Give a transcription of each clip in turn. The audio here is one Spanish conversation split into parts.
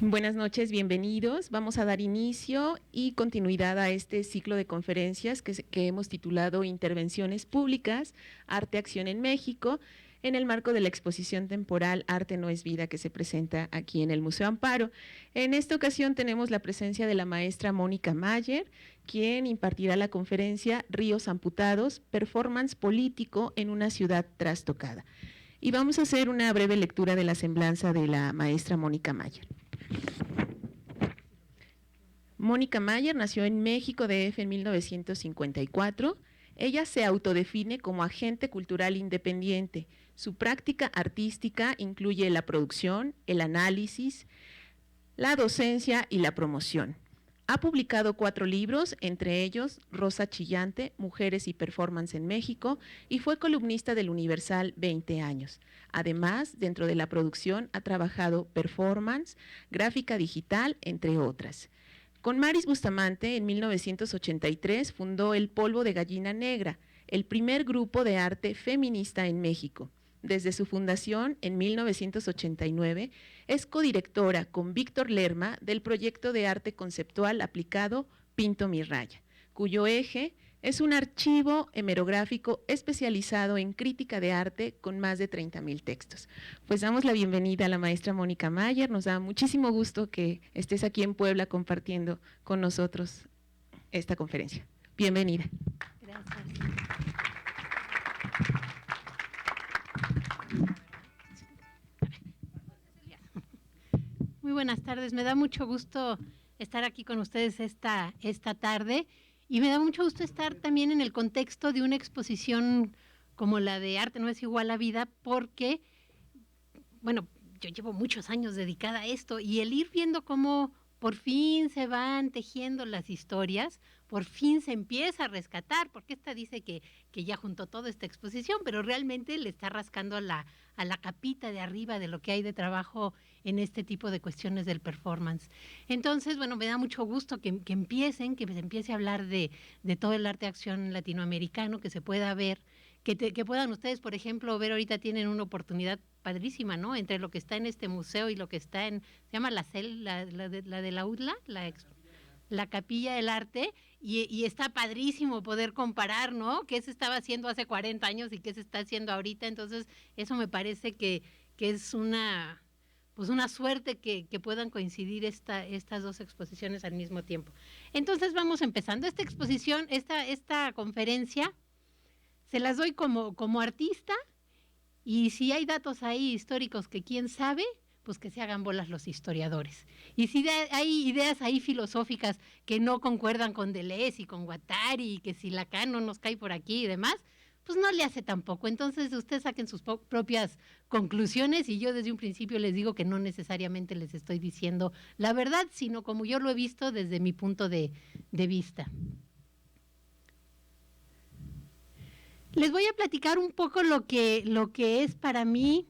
Buenas noches, bienvenidos. Vamos a dar inicio y continuidad a este ciclo de conferencias que hemos titulado Intervenciones Públicas, Arte Acción en México, en el marco de la exposición temporal Arte no es vida que se presenta aquí en el Museo Amparo. En esta ocasión tenemos la presencia de la maestra Mónica Mayer, quien impartirá la conferencia Ríos Amputados, Performance Político en una ciudad trastocada. Y vamos a hacer una breve lectura de la semblanza de la maestra Mónica Mayer. Mónica Mayer nació en México DF en 1954. Ella se autodefine como agente cultural independiente. Su práctica artística incluye la producción, el análisis, la docencia y la promoción. Ha publicado 4 libros, entre ellos Rosa Chillante, Mujeres y Performance en México, y fue columnista del Universal 20 años. Además, dentro de la producción ha trabajado performance, gráfica digital, entre otras. Con Maris Bustamante, en 1983, fundó El Polvo de Gallina Negra, el primer grupo de arte feminista en México. Desde su fundación, en 1989, es codirectora con Víctor Lerma del proyecto de arte conceptual aplicado Pinto mi raya, cuyo eje es un archivo hemerográfico especializado en crítica de arte con más de 30,000 textos. Pues damos la bienvenida a la maestra Mónica Mayer. Nos da muchísimo gusto que estés aquí en Puebla compartiendo con nosotros esta conferencia. Bienvenida. Gracias. Muy buenas tardes, me da mucho gusto estar aquí con ustedes esta tarde y me da mucho gusto estar también en el contexto de una exposición como la de Arte no es igual a vida, porque, bueno, yo llevo muchos años dedicada a esto y el ir viendo cómo por fin se van tejiendo las historias, por fin se empieza a rescatar, porque esta dice que ya juntó toda esta exposición, pero realmente le está rascando a la capita de arriba de lo que hay de trabajo en este tipo de cuestiones del performance. Entonces, bueno, me da mucho gusto que se empiece a hablar de todo el arte de acción latinoamericano, que se pueda ver, que puedan ustedes, por ejemplo, ver, ahorita tienen una oportunidad padrísima, ¿no? Entre lo que está en este museo y lo que está se llama la de la UDLA, la Capilla del Arte, y está padrísimo poder comparar, ¿no? Qué se estaba haciendo hace 40 años y qué se está haciendo ahorita. Entonces, eso me parece que es una suerte que puedan coincidir estas dos exposiciones al mismo tiempo. Entonces, vamos empezando. Esta exposición, esta conferencia, se las doy como artista, y si hay datos ahí históricos que quién sabe, pues que se hagan bolas los historiadores. Y si hay ideas ahí filosóficas que no concuerdan con Deleuze y con Guattari, y que si Lacan no nos cae por aquí y demás, pues no le hace tampoco. Entonces ustedes saquen sus propias conclusiones, y yo desde un principio les digo que no necesariamente les estoy diciendo la verdad, sino como yo lo he visto desde mi punto de vista. Les voy a platicar un poco lo que es para mí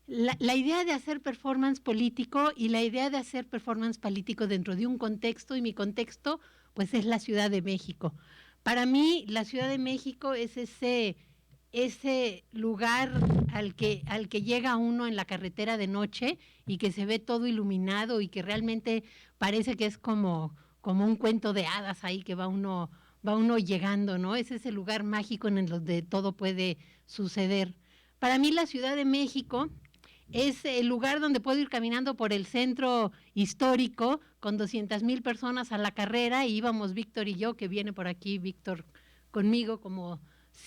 la idea de hacer performance político y la idea de hacer performance político dentro de un contexto, y mi contexto pues es la Ciudad de México. Para mí la Ciudad de México es ese lugar al que llega uno en la carretera de noche y que se ve todo iluminado y que realmente parece que es como un cuento de hadas ahí que va uno llegando, ¿no? Es ese lugar mágico en el donde todo puede suceder. Para mí la Ciudad de México es el lugar donde puedo ir caminando por el centro histórico con 200,000 personas a la carrera, y íbamos Víctor y yo, que viene por aquí Víctor conmigo como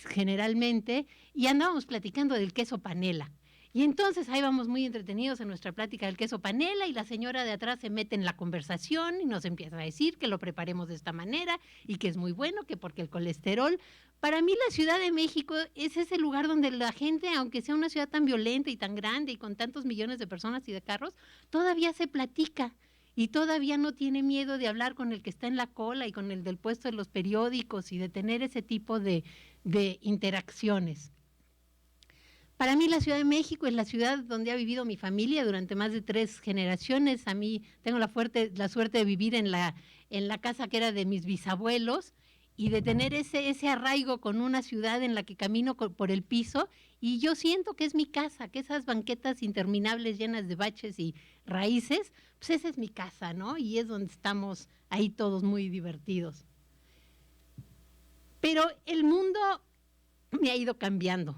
generalmente, y andábamos platicando del queso panela. Y entonces ahí vamos muy entretenidos en nuestra plática del queso panela, y la señora de atrás se mete en la conversación y nos empieza a decir que lo preparemos de esta manera y que es muy bueno, que porque el colesterol. Para mí la Ciudad de México es ese lugar donde la gente, aunque sea una ciudad tan violenta y tan grande y con tantos millones de personas y de carros, todavía se platica y todavía no tiene miedo de hablar con el que está en la cola y con el del puesto de los periódicos, y de tener ese tipo de interacciones. Para mí la Ciudad de México es la ciudad donde ha vivido mi familia durante más de 3 generaciones. A mí tengo la suerte de vivir en la casa que era de mis bisabuelos, y de tener ese arraigo con una ciudad en la que camino por el piso y yo siento que es mi casa, que esas banquetas interminables llenas de baches y raíces, pues esa es mi casa, ¿no? Y es donde estamos ahí todos muy divertidos. Pero el mundo me ha ido cambiando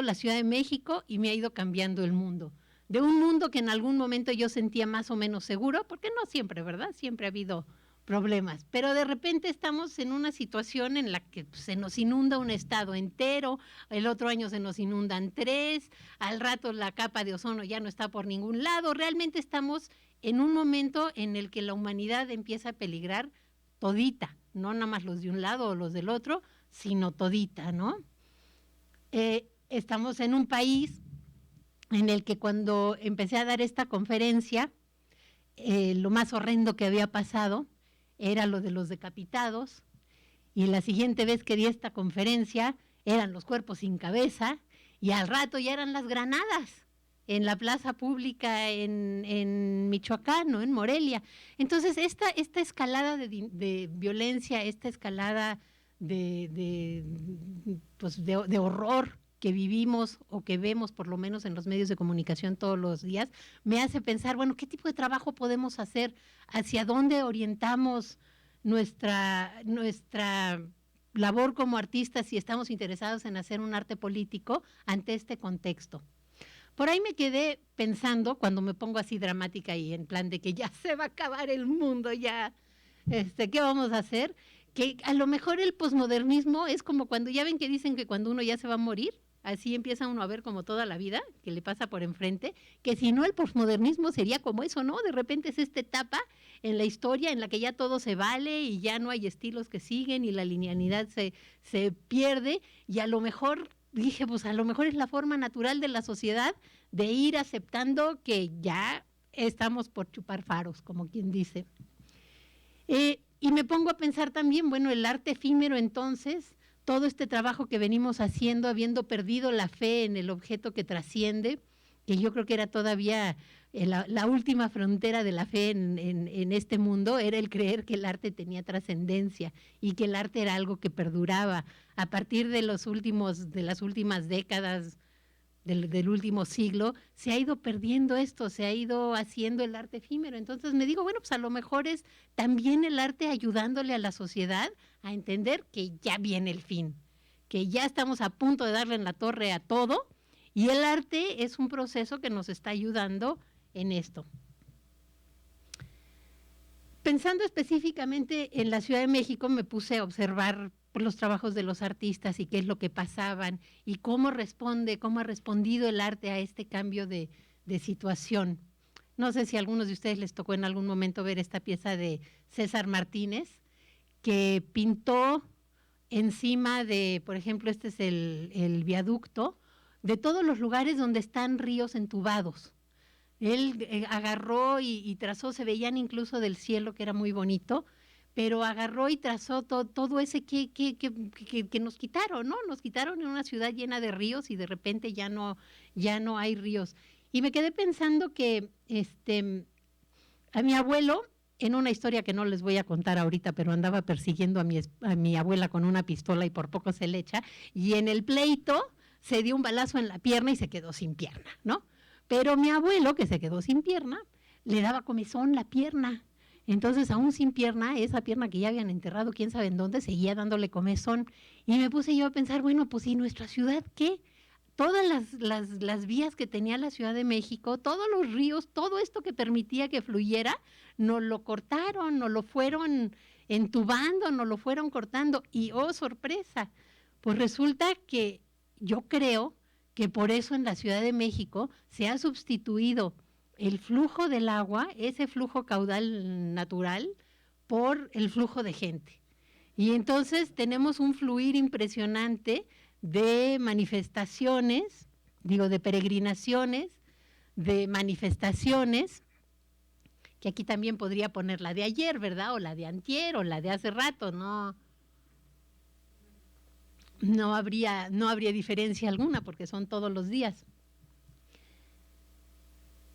la Ciudad de México y me ha ido cambiando el mundo. De un mundo que en algún momento yo sentía más o menos seguro, porque no siempre, ¿verdad? Siempre ha habido problemas, pero de repente estamos en una situación en la que se nos inunda un estado entero, el otro año se nos inundan 3, al rato la capa de ozono ya no está por ningún lado, realmente estamos en un momento en el que la humanidad empieza a peligrar todita, no nada más los de un lado o los del otro, sino todita, ¿no? Estamos en un país en el que cuando empecé a dar esta conferencia, lo más horrendo que había pasado era lo de los decapitados, y la siguiente vez que di esta conferencia eran los cuerpos sin cabeza, y al rato ya eran las granadas en la plaza pública en Michoacán, ¿no? En Morelia. Entonces, esta escalada de violencia, esta escalada de horror que vivimos o que vemos por lo menos en los medios de comunicación todos los días, me hace pensar, bueno, ¿qué tipo de trabajo podemos hacer? ¿Hacia dónde orientamos nuestra labor como artistas si estamos interesados en hacer un arte político ante este contexto? Por ahí me quedé pensando, cuando me pongo así dramática y en plan de que ya se va a acabar el mundo, ya, ¿qué vamos a hacer? Que a lo mejor el posmodernismo es como cuando, ya ven que dicen que cuando uno ya se va a morir, así empieza uno a ver como toda la vida que le pasa por enfrente, que si no el posmodernismo sería como eso, ¿no? De repente es esta etapa en la historia en la que ya todo se vale y ya no hay estilos que siguen y la linealidad se pierde, y a lo mejor, dije, pues a lo mejor es la forma natural de la sociedad de ir aceptando que ya estamos por chupar faros, como quien dice. Y me pongo a pensar también, bueno, el arte efímero entonces, todo este trabajo que venimos haciendo, habiendo perdido la fe en el objeto que trasciende, que yo creo que era todavía la última frontera de la fe en este mundo, era el creer que el arte tenía trascendencia y que el arte era algo que perduraba. A partir de las últimas décadas del último siglo, se ha ido perdiendo esto, se ha ido haciendo el arte efímero. Entonces me digo, bueno, pues a lo mejor es también el arte ayudándole a la sociedad a entender que ya viene el fin, que ya estamos a punto de darle en la torre a todo, y el arte es un proceso que nos está ayudando en esto. Pensando específicamente en la Ciudad de México, me puse a observar los trabajos de los artistas y qué es lo que pasaban y cómo ha respondido el arte a este cambio de situación. No sé si a algunos de ustedes les tocó en algún momento ver esta pieza de César Martínez, que pintó encima de, por ejemplo, este es el viaducto, de todos los lugares donde están ríos entubados. Él agarró y trazó, se veían incluso del cielo, que era muy bonito, pero agarró y trazó todo ese que nos quitaron, ¿no? Nos quitaron en una ciudad llena de ríos y de repente ya no hay ríos. Y me quedé pensando que a mi abuelo, en una historia que no les voy a contar ahorita, pero andaba persiguiendo a mi abuela con una pistola y por poco se le echa, y en el pleito se dio un balazo en la pierna y se quedó sin pierna, ¿no? Pero mi abuelo, que se quedó sin pierna, le daba comezón la pierna. Entonces, aún sin pierna, esa pierna que ya habían enterrado, quién sabe en dónde, seguía dándole comezón. Y me puse yo a pensar, bueno, pues ¿y nuestra ciudad qué? Todas las vías que tenía la Ciudad de México, todos los ríos, todo esto que permitía que fluyera, nos lo cortaron, nos lo fueron entubando, nos lo fueron cortando. Y, oh, sorpresa, pues resulta que yo creo que por eso en la Ciudad de México se ha sustituido el flujo del agua, ese flujo caudal natural, por el flujo de gente. Y entonces tenemos un fluir impresionante de manifestaciones, de peregrinaciones, de manifestaciones, que aquí también podría poner la de ayer, ¿verdad? O la de antier, o la de hace rato, no habría diferencia alguna porque son todos los días.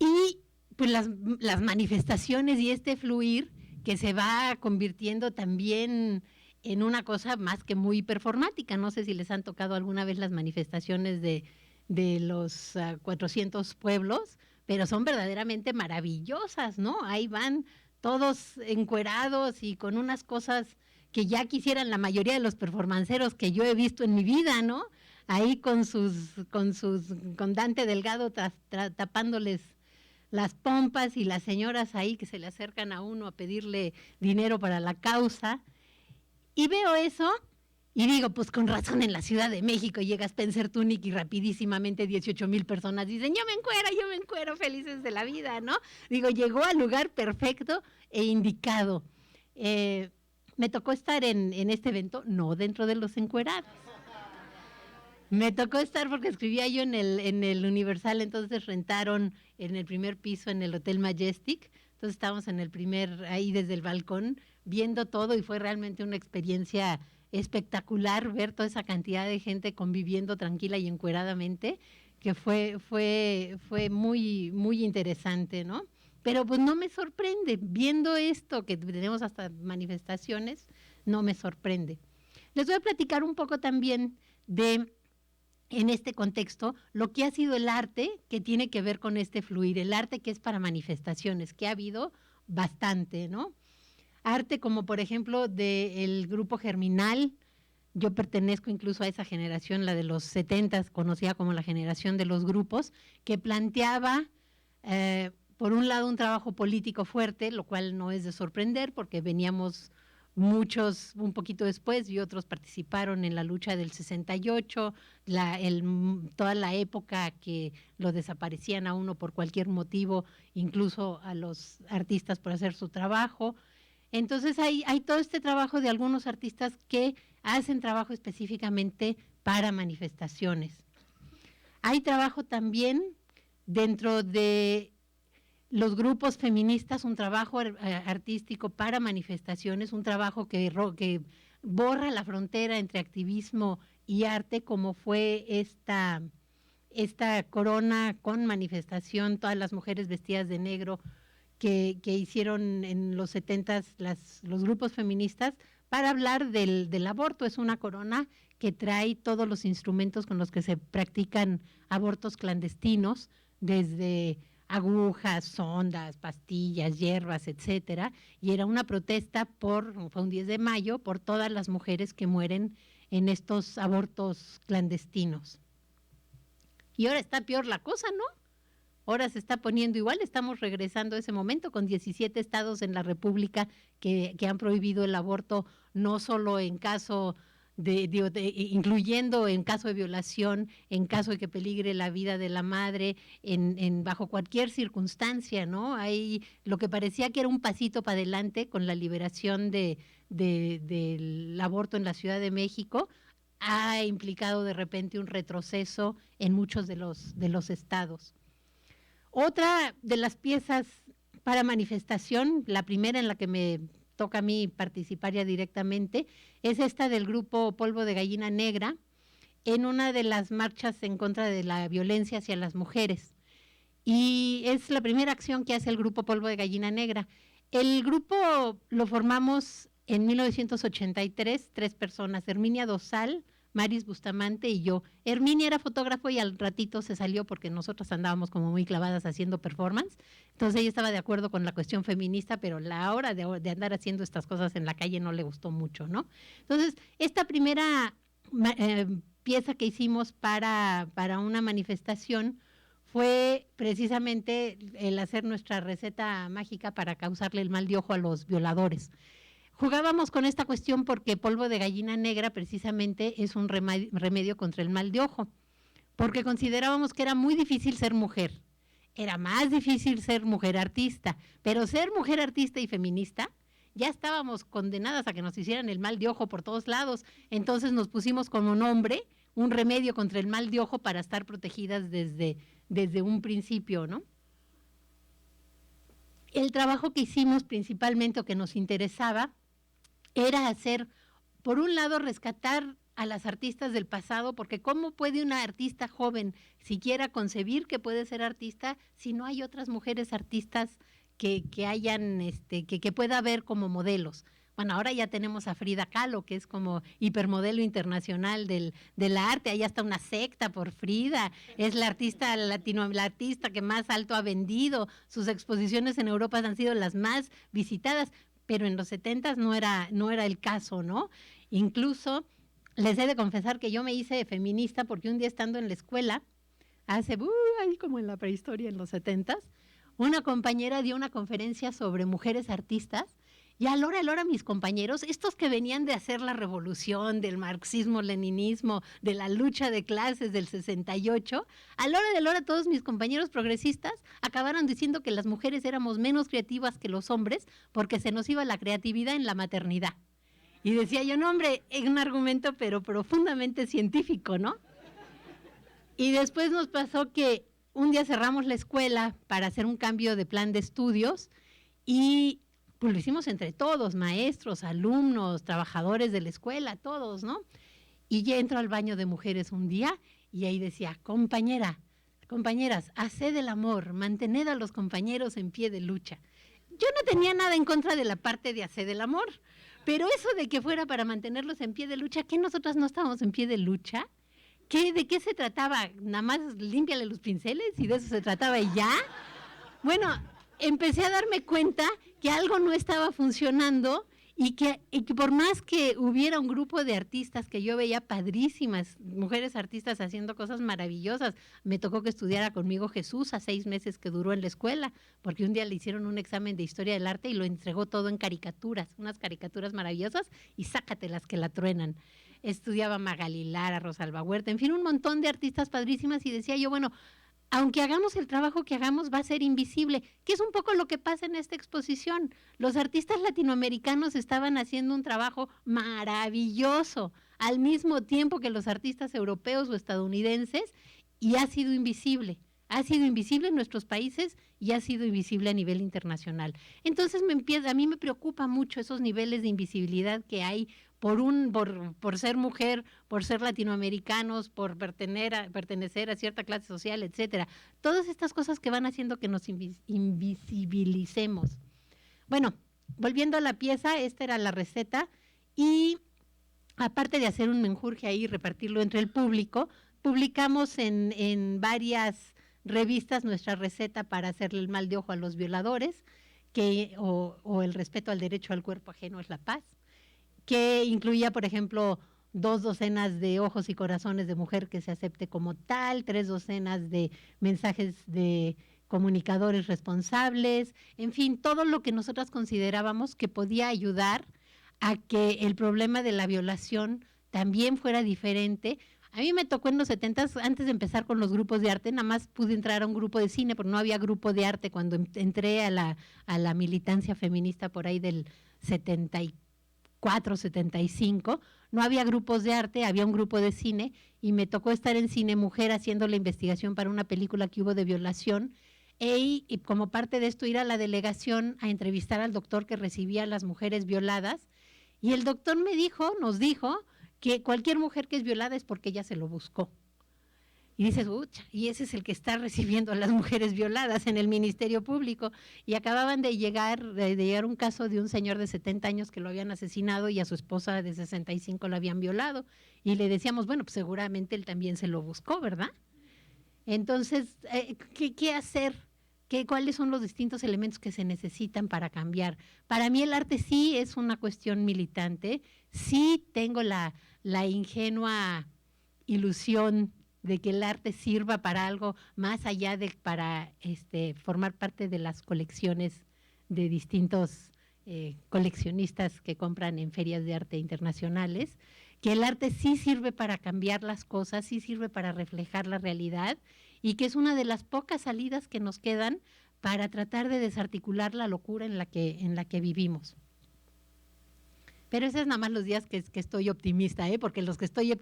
Y pues las manifestaciones y este fluir que se va convirtiendo también en una cosa más que muy performática. No sé si les han tocado alguna vez las manifestaciones de los 400 pueblos, pero son verdaderamente maravillosas, ¿no? Ahí van todos encuerados y con unas cosas que ya quisieran la mayoría de los performanceros que yo he visto en mi vida, ¿no? Ahí con Dante Delgado tapándoles las pompas y las señoras ahí que se le acercan a uno a pedirle dinero para la causa. Y veo eso y digo, pues con razón en la Ciudad de México llega Spencer Tunick y rapidísimamente 18,000 personas dicen, yo me encuero, felices de la vida, ¿no? Digo, llegó al lugar perfecto e indicado. Me tocó estar en este evento, no dentro de los encuerados. Me tocó estar porque escribía yo en el Universal, entonces rentaron en el primer piso en el Hotel Majestic, entonces estábamos en el ahí desde el balcón, viendo todo y fue realmente una experiencia espectacular ver toda esa cantidad de gente conviviendo tranquila y encueradamente, que fue muy, muy interesante, ¿no? Pero pues no me sorprende, viendo esto, que tenemos hasta manifestaciones, no me sorprende. Les voy a platicar un poco también en este contexto, lo que ha sido el arte que tiene que ver con este fluir, el arte que es para manifestaciones, que ha habido bastante, ¿no? Arte como por ejemplo del grupo Germinal, yo pertenezco incluso a esa generación, la de los 70s, conocida como la generación de los grupos, que planteaba, por un lado, un trabajo político fuerte, lo cual no es de sorprender porque veníamos muchos un poquito después y otros participaron en la lucha del 68, toda la época que lo desaparecían a uno por cualquier motivo, incluso a los artistas por hacer su trabajo. Entonces hay todo este trabajo de algunos artistas que hacen trabajo específicamente para manifestaciones. Hay trabajo también dentro de los grupos feministas, un trabajo artístico para manifestaciones, un trabajo que borra la frontera entre activismo y arte, como fue esta corona con manifestación, todas las mujeres vestidas de negro que hicieron en los 70s los grupos feministas para hablar del aborto. Es una corona que trae todos los instrumentos con los que se practican abortos clandestinos, desde agujas, sondas, pastillas, hierbas, etcétera, y era una protesta fue un 10 de mayo, por todas las mujeres que mueren en estos abortos clandestinos. Y ahora está peor la cosa, ¿no? Ahora se está poniendo igual, estamos regresando a ese momento con 17 estados en la República que han prohibido el aborto, no solo en caso incluyendo en caso de violación, en caso de que peligre la vida de la madre, bajo cualquier circunstancia, ¿no? Hay lo que parecía que era un pasito para adelante con la liberación del aborto en la Ciudad de México, ha implicado de repente un retroceso en muchos de los estados. Otra de las piezas para manifestación, la primera en la que me toca a mí participar ya directamente, es esta del grupo Polvo de Gallina Negra, en una de las marchas en contra de la violencia hacia las mujeres. Y es la primera acción que hace el grupo Polvo de Gallina Negra. El grupo lo formamos en 1983, 3 personas, Herminia Dosal, Maris Bustamante y yo. Herminia era fotógrafo y al ratito se salió porque nosotros andábamos como muy clavadas haciendo performance. Entonces ella estaba de acuerdo con la cuestión feminista, pero la hora de andar haciendo estas cosas en la calle no le gustó mucho, ¿no? Entonces, esta primera pieza que hicimos para una manifestación fue precisamente el hacer nuestra receta mágica para causarle el mal de ojo a los violadores. Jugábamos con esta cuestión porque Polvo de Gallina Negra precisamente es un remedio contra el mal de ojo, porque considerábamos que era muy difícil ser mujer, era más difícil ser mujer artista, pero ser mujer artista y feminista, ya estábamos condenadas a que nos hicieran el mal de ojo por todos lados, entonces nos pusimos como nombre un remedio contra el mal de ojo para estar protegidas desde un principio, ¿no? El trabajo que hicimos principalmente o que nos interesaba era hacer, por un lado, rescatar a las artistas del pasado, porque ¿cómo puede una artista joven siquiera concebir que puede ser artista si no hay otras mujeres artistas que hayan, que pueda ver como modelos? Bueno, ahora ya tenemos a Frida Kahlo, que es como hipermodelo internacional del arte. Ahí está una secta por Frida. Es la artista la artista que más alto ha vendido. Sus exposiciones en Europa han sido las más visitadas, pero en los 70s no era el caso, ¿no? Incluso les he de confesar que yo me hice feminista porque un día estando en la escuela, ahí como en la prehistoria, en los 70s, una compañera dio una conferencia sobre mujeres artistas y a la hora mis compañeros, estos que venían de hacer la revolución, del marxismo-leninismo, de la lucha de clases del 68, a la hora todos mis compañeros progresistas acabaron diciendo que las mujeres éramos menos creativas que los hombres porque se nos iba la creatividad en la maternidad. Y decía yo, no hombre, es un argumento pero profundamente científico, ¿no? Y después nos pasó que un día cerramos la escuela para hacer un cambio de plan de estudios y pues lo hicimos entre todos, maestros, alumnos, trabajadores de la escuela, todos, ¿no? Y ya entro al baño de mujeres un día y ahí decía, compañeras, haced el amor, mantened a los compañeros en pie de lucha. Yo no tenía nada en contra de la parte de hacer el amor, pero eso de que fuera para mantenerlos en pie de lucha, ¿qué nosotras no estábamos en pie de lucha? ¿De qué se trataba? ¿Nada más límpiale los pinceles y de eso se trataba y ya? Bueno, empecé a darme cuenta que algo no estaba funcionando y que por más que hubiera un grupo de artistas que yo veía padrísimas, mujeres artistas haciendo cosas maravillosas, me tocó que estudiara conmigo Jesús a 6 meses que duró en la escuela, porque un día le hicieron un examen de historia del arte y lo entregó todo en caricaturas, unas caricaturas maravillosas y sácatelas que la truenan. Estudiaba Magali Lara, Rosalba Huerta, en fin, un montón de artistas padrísimas y decía yo, bueno, aunque hagamos el trabajo que hagamos, va a ser invisible, que es un poco lo que pasa en esta exposición. Los artistas latinoamericanos estaban haciendo un trabajo maravilloso, al mismo tiempo que los artistas europeos o estadounidenses, y ha sido invisible. Ha sido invisible en nuestros países y ha sido invisible a nivel internacional. Entonces a mí me preocupa mucho esos niveles de invisibilidad que hay por ser mujer, por ser latinoamericanos, por pertenecer a cierta clase social, etcétera. Todas estas cosas que van haciendo que nos invisibilicemos. Bueno, volviendo a la pieza, esta era la receta y aparte de hacer un menjurje ahí y repartirlo entre el público, publicamos en varias revistas nuestra receta para hacerle el mal de ojo a los violadores, o el respeto al derecho al cuerpo ajeno es la paz, que incluía, por ejemplo, 2 docenas de ojos y corazones de mujer que se acepte como tal, 3 docenas de mensajes de comunicadores responsables, en fin, todo lo que nosotras considerábamos que podía ayudar a que el problema de la violación también fuera diferente. A mí me tocó en los 70s, antes de empezar con los grupos de arte, nada más pude entrar a un grupo de cine, porque no había grupo de arte cuando entré a la militancia feminista por ahí del 74, 75, no había grupos de arte, había un grupo de cine y me tocó estar en Cine Mujer haciendo la investigación para una película que hubo de violación y como parte de esto ir a la delegación a entrevistar al doctor que recibía a las mujeres violadas y el doctor nos dijo que cualquier mujer que es violada es porque ella se lo buscó. Y dices, ucha, y ese es el que está recibiendo a las mujeres violadas en el Ministerio Público. Y acababan de llegar un caso de un señor de 70 años que lo habían asesinado y a su esposa de 65 la habían violado. Y le decíamos, bueno, pues seguramente él también se lo buscó, ¿verdad? Entonces, ¿qué hacer? ¿Cuáles son los distintos elementos que se necesitan para cambiar? Para mí el arte sí es una cuestión militante, sí tengo la ingenua ilusión de que el arte sirva para algo más allá de para formar parte de las colecciones de distintos coleccionistas que compran en ferias de arte internacionales, que el arte sí sirve para cambiar las cosas, sí sirve para reflejar la realidad y que es una de las pocas salidas que nos quedan para tratar de desarticular la locura en la que vivimos. Pero esos es nada más los días que estoy optimista, porque los que estoy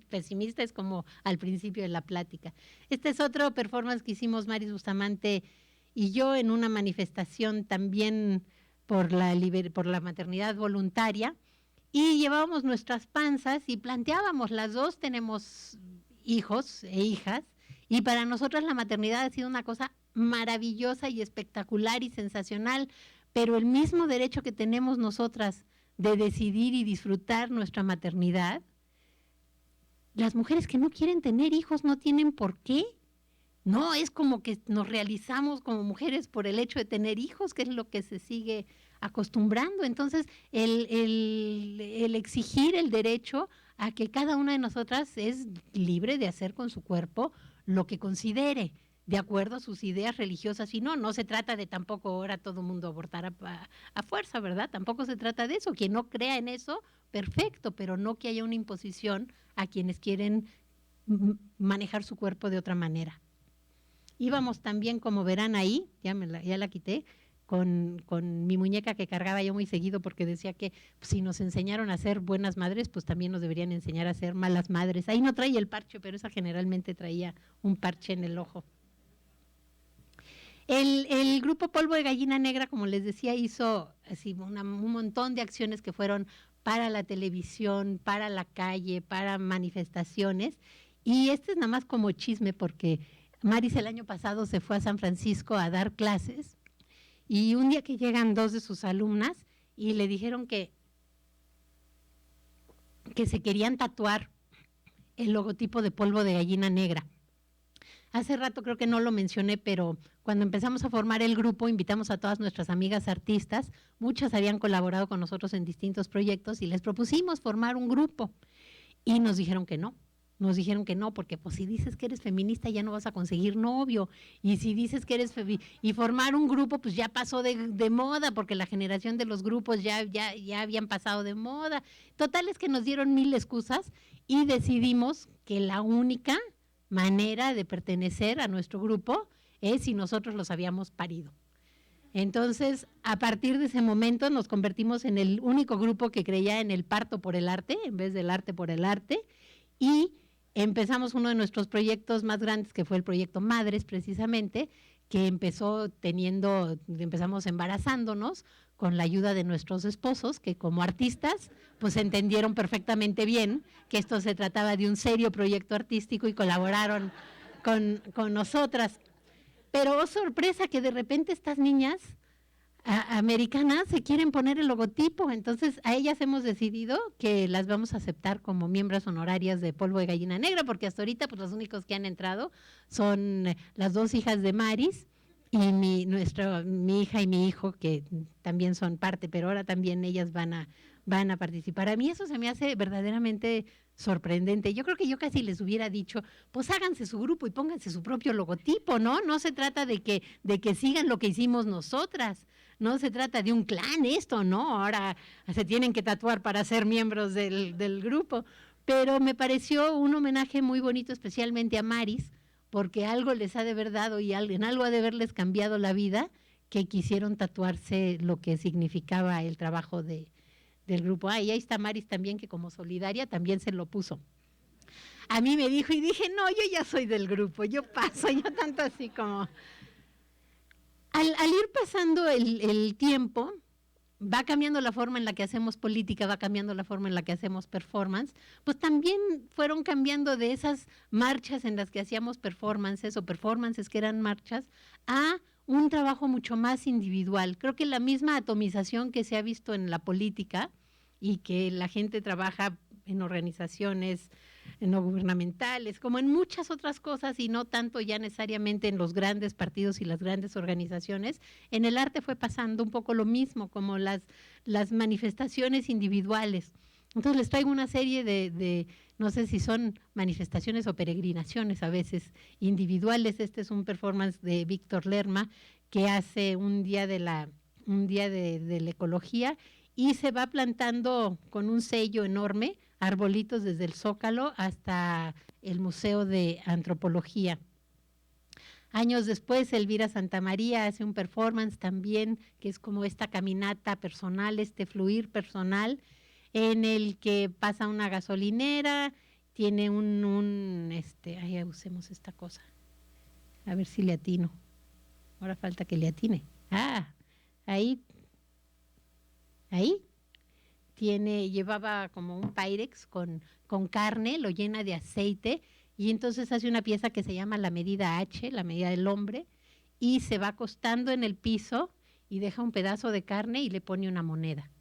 pesimista es como al principio de la plática. Este es otro performance que hicimos Maris Bustamante y yo en una manifestación también por la maternidad voluntaria y llevábamos nuestras panzas y planteábamos, las dos tenemos hijos e hijas y para nosotras la maternidad ha sido una cosa maravillosa y espectacular y sensacional, pero el mismo derecho que tenemos nosotras de decidir y disfrutar nuestra maternidad. Las mujeres que no quieren tener hijos no tienen por qué. No es como que nos realizamos como mujeres por el hecho de tener hijos, que es lo que se sigue acostumbrando. Entonces, el exigir el derecho a que cada una de nosotras es libre de hacer con su cuerpo lo que considere, de acuerdo a sus ideas religiosas. Y no se trata de tampoco ahora todo el mundo abortar a fuerza, ¿verdad? Tampoco se trata de eso. Quien no crea en eso, perfecto, pero no que haya una imposición a quienes quieren manejar su cuerpo de otra manera. Íbamos también, como verán ahí, ya la quité, con mi muñeca que cargaba yo muy seguido porque decía que pues, si nos enseñaron a ser buenas madres, pues también nos deberían enseñar a ser malas madres. Ahí no traía el parche, pero esa generalmente traía un parche en el ojo. El grupo Polvo de Gallina Negra, como les decía, hizo así un montón de acciones que fueron para la televisión, para la calle, para manifestaciones. Y este es nada más como chisme porque Maris el año pasado se fue a San Francisco a dar clases y un día que llegan 2 de sus alumnas y le dijeron que se querían tatuar el logotipo de Polvo de Gallina Negra. Hace rato creo que no lo mencioné, pero cuando empezamos a formar el grupo invitamos a todas nuestras amigas artistas, muchas habían colaborado con nosotros en distintos proyectos y les propusimos formar un grupo y nos dijeron que no. Nos dijeron que no, porque pues si dices que eres feminista ya no vas a conseguir novio, y si dices que eres y formar un grupo pues ya pasó de moda, porque la generación de los grupos ya habían pasado de moda. Total es que nos dieron 1000 excusas y decidimos que la única manera de pertenecer a nuestro grupo es si nosotros los habíamos parido. Entonces, a partir de ese momento nos convertimos en el único grupo que creía en el parto por el arte, en vez del arte por el arte, y empezamos uno de nuestros proyectos más grandes, que fue el proyecto Madres, precisamente, que empezamos embarazándonos con la ayuda de nuestros esposos, que como artistas, pues entendieron perfectamente bien que esto se trataba de un serio proyecto artístico y colaboraron con nosotras. Pero, oh sorpresa, que de repente estas niñas americanas se quieren poner el logotipo, entonces a ellas hemos decidido que las vamos a aceptar como miembros honorarias de Polvo de Gallina Negra, porque hasta ahorita pues los únicos que han entrado son las 2 hijas de Maris y mi hija y mi hijo, que también son parte, pero ahora también ellas van a participar. A mí eso se me hace verdaderamente sorprendente. Yo creo que yo casi les hubiera dicho, pues háganse su grupo y pónganse su propio logotipo, ¿no? No se trata de que sigan lo que hicimos nosotras. No se trata de un clan esto, ¿no? Ahora se tienen que tatuar para ser miembros del grupo. Pero me pareció un homenaje muy bonito, especialmente a Maris, porque algo les ha de haber dado y en algo ha de haberles cambiado la vida, que quisieron tatuarse lo que significaba el trabajo del grupo. Y ahí está Maris también, que como solidaria también se lo puso. A mí me dijo y dije, no, yo ya soy del grupo, yo paso, yo tanto así como... Al ir pasando el tiempo, va cambiando la forma en la que hacemos política, va cambiando la forma en la que hacemos performance, pues también fueron cambiando de esas marchas en las que hacíamos performances o performances que eran marchas a un trabajo mucho más individual. Creo que la misma atomización que se ha visto en la política y que la gente trabaja en organizaciones no gubernamentales, como en muchas otras cosas y no tanto ya necesariamente en los grandes partidos y las grandes organizaciones, en el arte fue pasando un poco lo mismo, como las manifestaciones individuales. Entonces les traigo una serie de no sé si son manifestaciones o peregrinaciones a veces individuales. Este es un performance de Víctor Lerma que hace un día de la ecología y se va plantando con un sello enorme arbolitos desde el Zócalo hasta el Museo de Antropología. Años después, Elvira Santamaría hace un performance también, que es como esta caminata personal, este fluir personal, en el que pasa una gasolinera, tiene ahí usemos esta cosa, a ver si le atino. Ahora falta que le atine. Ahí. Llevaba como un Pyrex con carne, lo llena de aceite y entonces hace una pieza que se llama la medida H, la medida del hombre, y se va acostando en el piso y deja un pedazo de carne y le pone una moneda.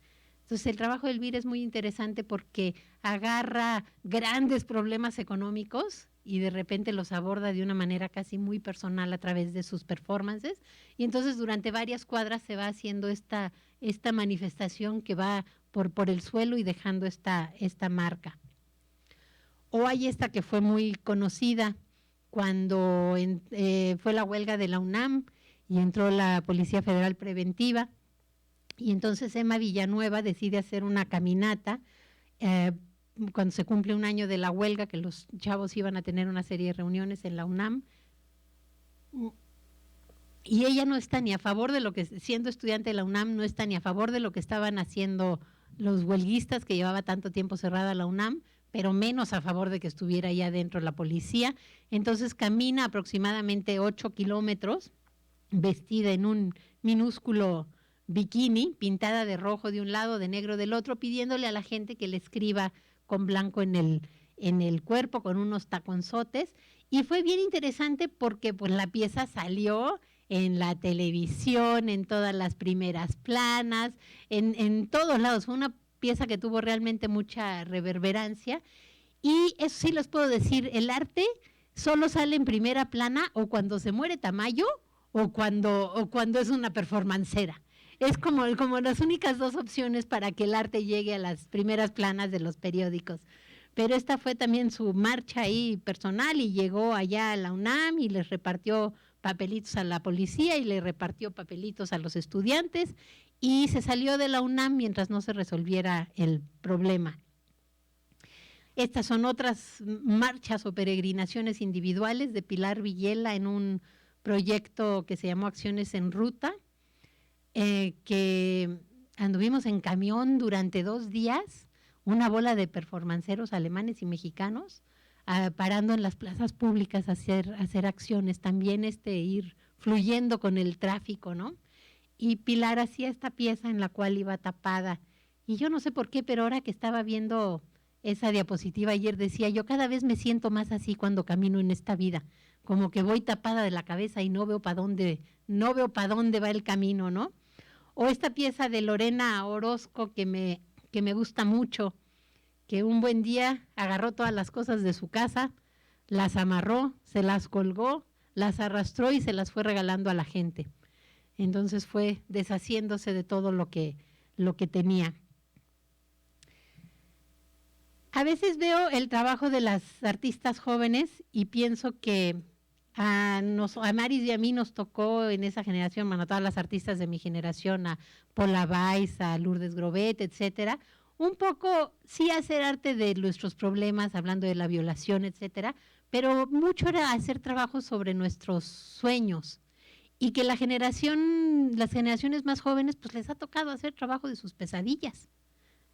Entonces el trabajo de Elvira es muy interesante porque agarra grandes problemas económicos y de repente los aborda de una manera casi muy personal a través de sus performances, y entonces durante varias cuadras se va haciendo esta manifestación que va por el suelo y dejando esta marca. O hay esta que fue muy conocida cuando fue la huelga de la UNAM y entró la Policía Federal Preventiva, y entonces Emma Villanueva decide hacer una caminata cuando se cumple un año de la huelga, que los chavos iban a tener una serie de reuniones en la UNAM, y ella no está ni a favor de lo que, siendo estudiante de la UNAM, no está ni a favor de lo que estaban haciendo los huelguistas, que llevaba tanto tiempo cerrada la UNAM, pero menos a favor de que estuviera ahí adentro la policía. Entonces camina aproximadamente 8 kilómetros, vestida en un minúsculo bikini, pintada de rojo de un lado, de negro del otro, pidiéndole a la gente que le escriba con blanco en el cuerpo, con unos taconzotes. Y fue bien interesante porque pues la pieza salió en la televisión, en todas las primeras planas, en todos lados. Fue una pieza que tuvo realmente mucha reverberancia, y eso sí les puedo decir, el arte solo sale en primera plana o cuando se muere Tamayo o cuando es una performancera. Es como las únicas dos opciones para que el arte llegue a las primeras planas de los periódicos. Pero esta fue también su marcha ahí personal, y llegó allá a la UNAM y les repartió papelitos a la policía y le repartió papelitos a los estudiantes, y se salió de la UNAM mientras no se resolviera el problema. Estas son otras marchas o peregrinaciones individuales de Pilar Villela en un proyecto que se llamó Acciones en Ruta, que anduvimos en camión durante 2 días, una bola de performanceros alemanes y mexicanos, parando en las plazas públicas a hacer acciones, también ir fluyendo con el tráfico, ¿no? Y Pilar hacía esta pieza en la cual iba tapada, y yo no sé por qué, pero ahora que estaba viendo esa diapositiva ayer, decía yo, cada vez me siento más así cuando camino en esta vida, como que voy tapada de la cabeza y no veo para dónde va el camino, ¿no? O esta pieza de Lorena Orozco que me gusta mucho, que un buen día agarró todas las cosas de su casa, las amarró, se las colgó, las arrastró y se las fue regalando a la gente. Entonces fue deshaciéndose de todo lo que tenía. A veces veo el trabajo de las artistas jóvenes y pienso que a Maris y a mí nos tocó en esa generación, bueno, a todas las artistas de mi generación, a Paula Weiss, a Lourdes Grobet, etcétera, un poco sí hacer arte de nuestros problemas, hablando de la violación, etcétera, pero mucho era hacer trabajo sobre nuestros sueños, y que las generaciones más jóvenes pues les ha tocado hacer trabajo de sus pesadillas,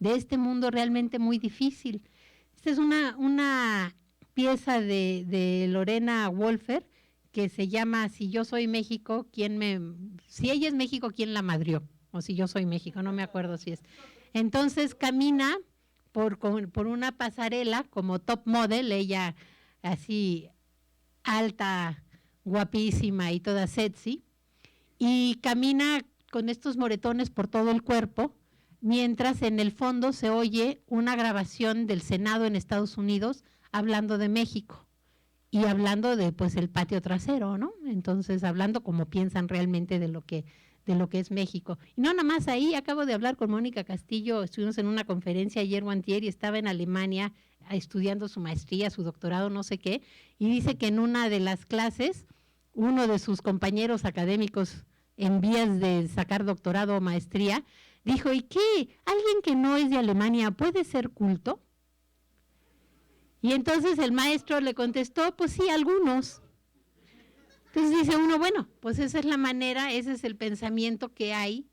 de este mundo realmente muy difícil. Esta es una pieza de Lorena Wolfer que se llama Si yo soy México, si ella es México, ¿quién la madrió? O Si yo soy México, no me acuerdo si es. Entonces camina por una pasarela como top model, ella así alta, guapísima y toda sexy, y camina con estos moretones por todo el cuerpo, mientras en el fondo se oye una grabación del Senado en Estados Unidos hablando de México y hablando de pues el patio trasero, ¿no? Entonces hablando como piensan realmente de lo que es México. Y no nada más ahí, acabo de hablar con Mónica Castillo, estuvimos en una conferencia ayer o antier y estaba en Alemania estudiando su maestría, su doctorado, no sé qué, y dice que en una de las clases uno de sus compañeros académicos en vías de sacar doctorado o maestría dijo, ¿y qué? ¿Alguien que no es de Alemania puede ser culto? Y entonces el maestro le contestó, pues sí, algunos. Entonces dice uno, bueno, pues esa es la manera, ese es el pensamiento que hay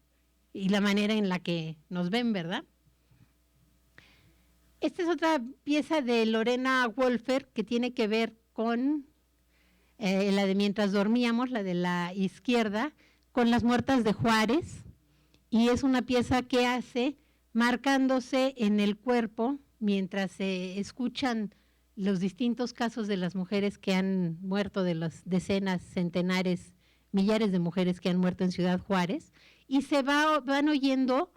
y la manera en la que nos ven, ¿verdad? Esta es otra pieza de Lorena Wolfer que tiene que ver con la de Mientras dormíamos, la de la izquierda, con las muertas de Juárez, y es una pieza que hace marcándose en el cuerpo mientras se escuchan los distintos casos de las mujeres que han muerto, de las decenas, centenares, millares de mujeres que han muerto en Ciudad Juárez, y van oyendo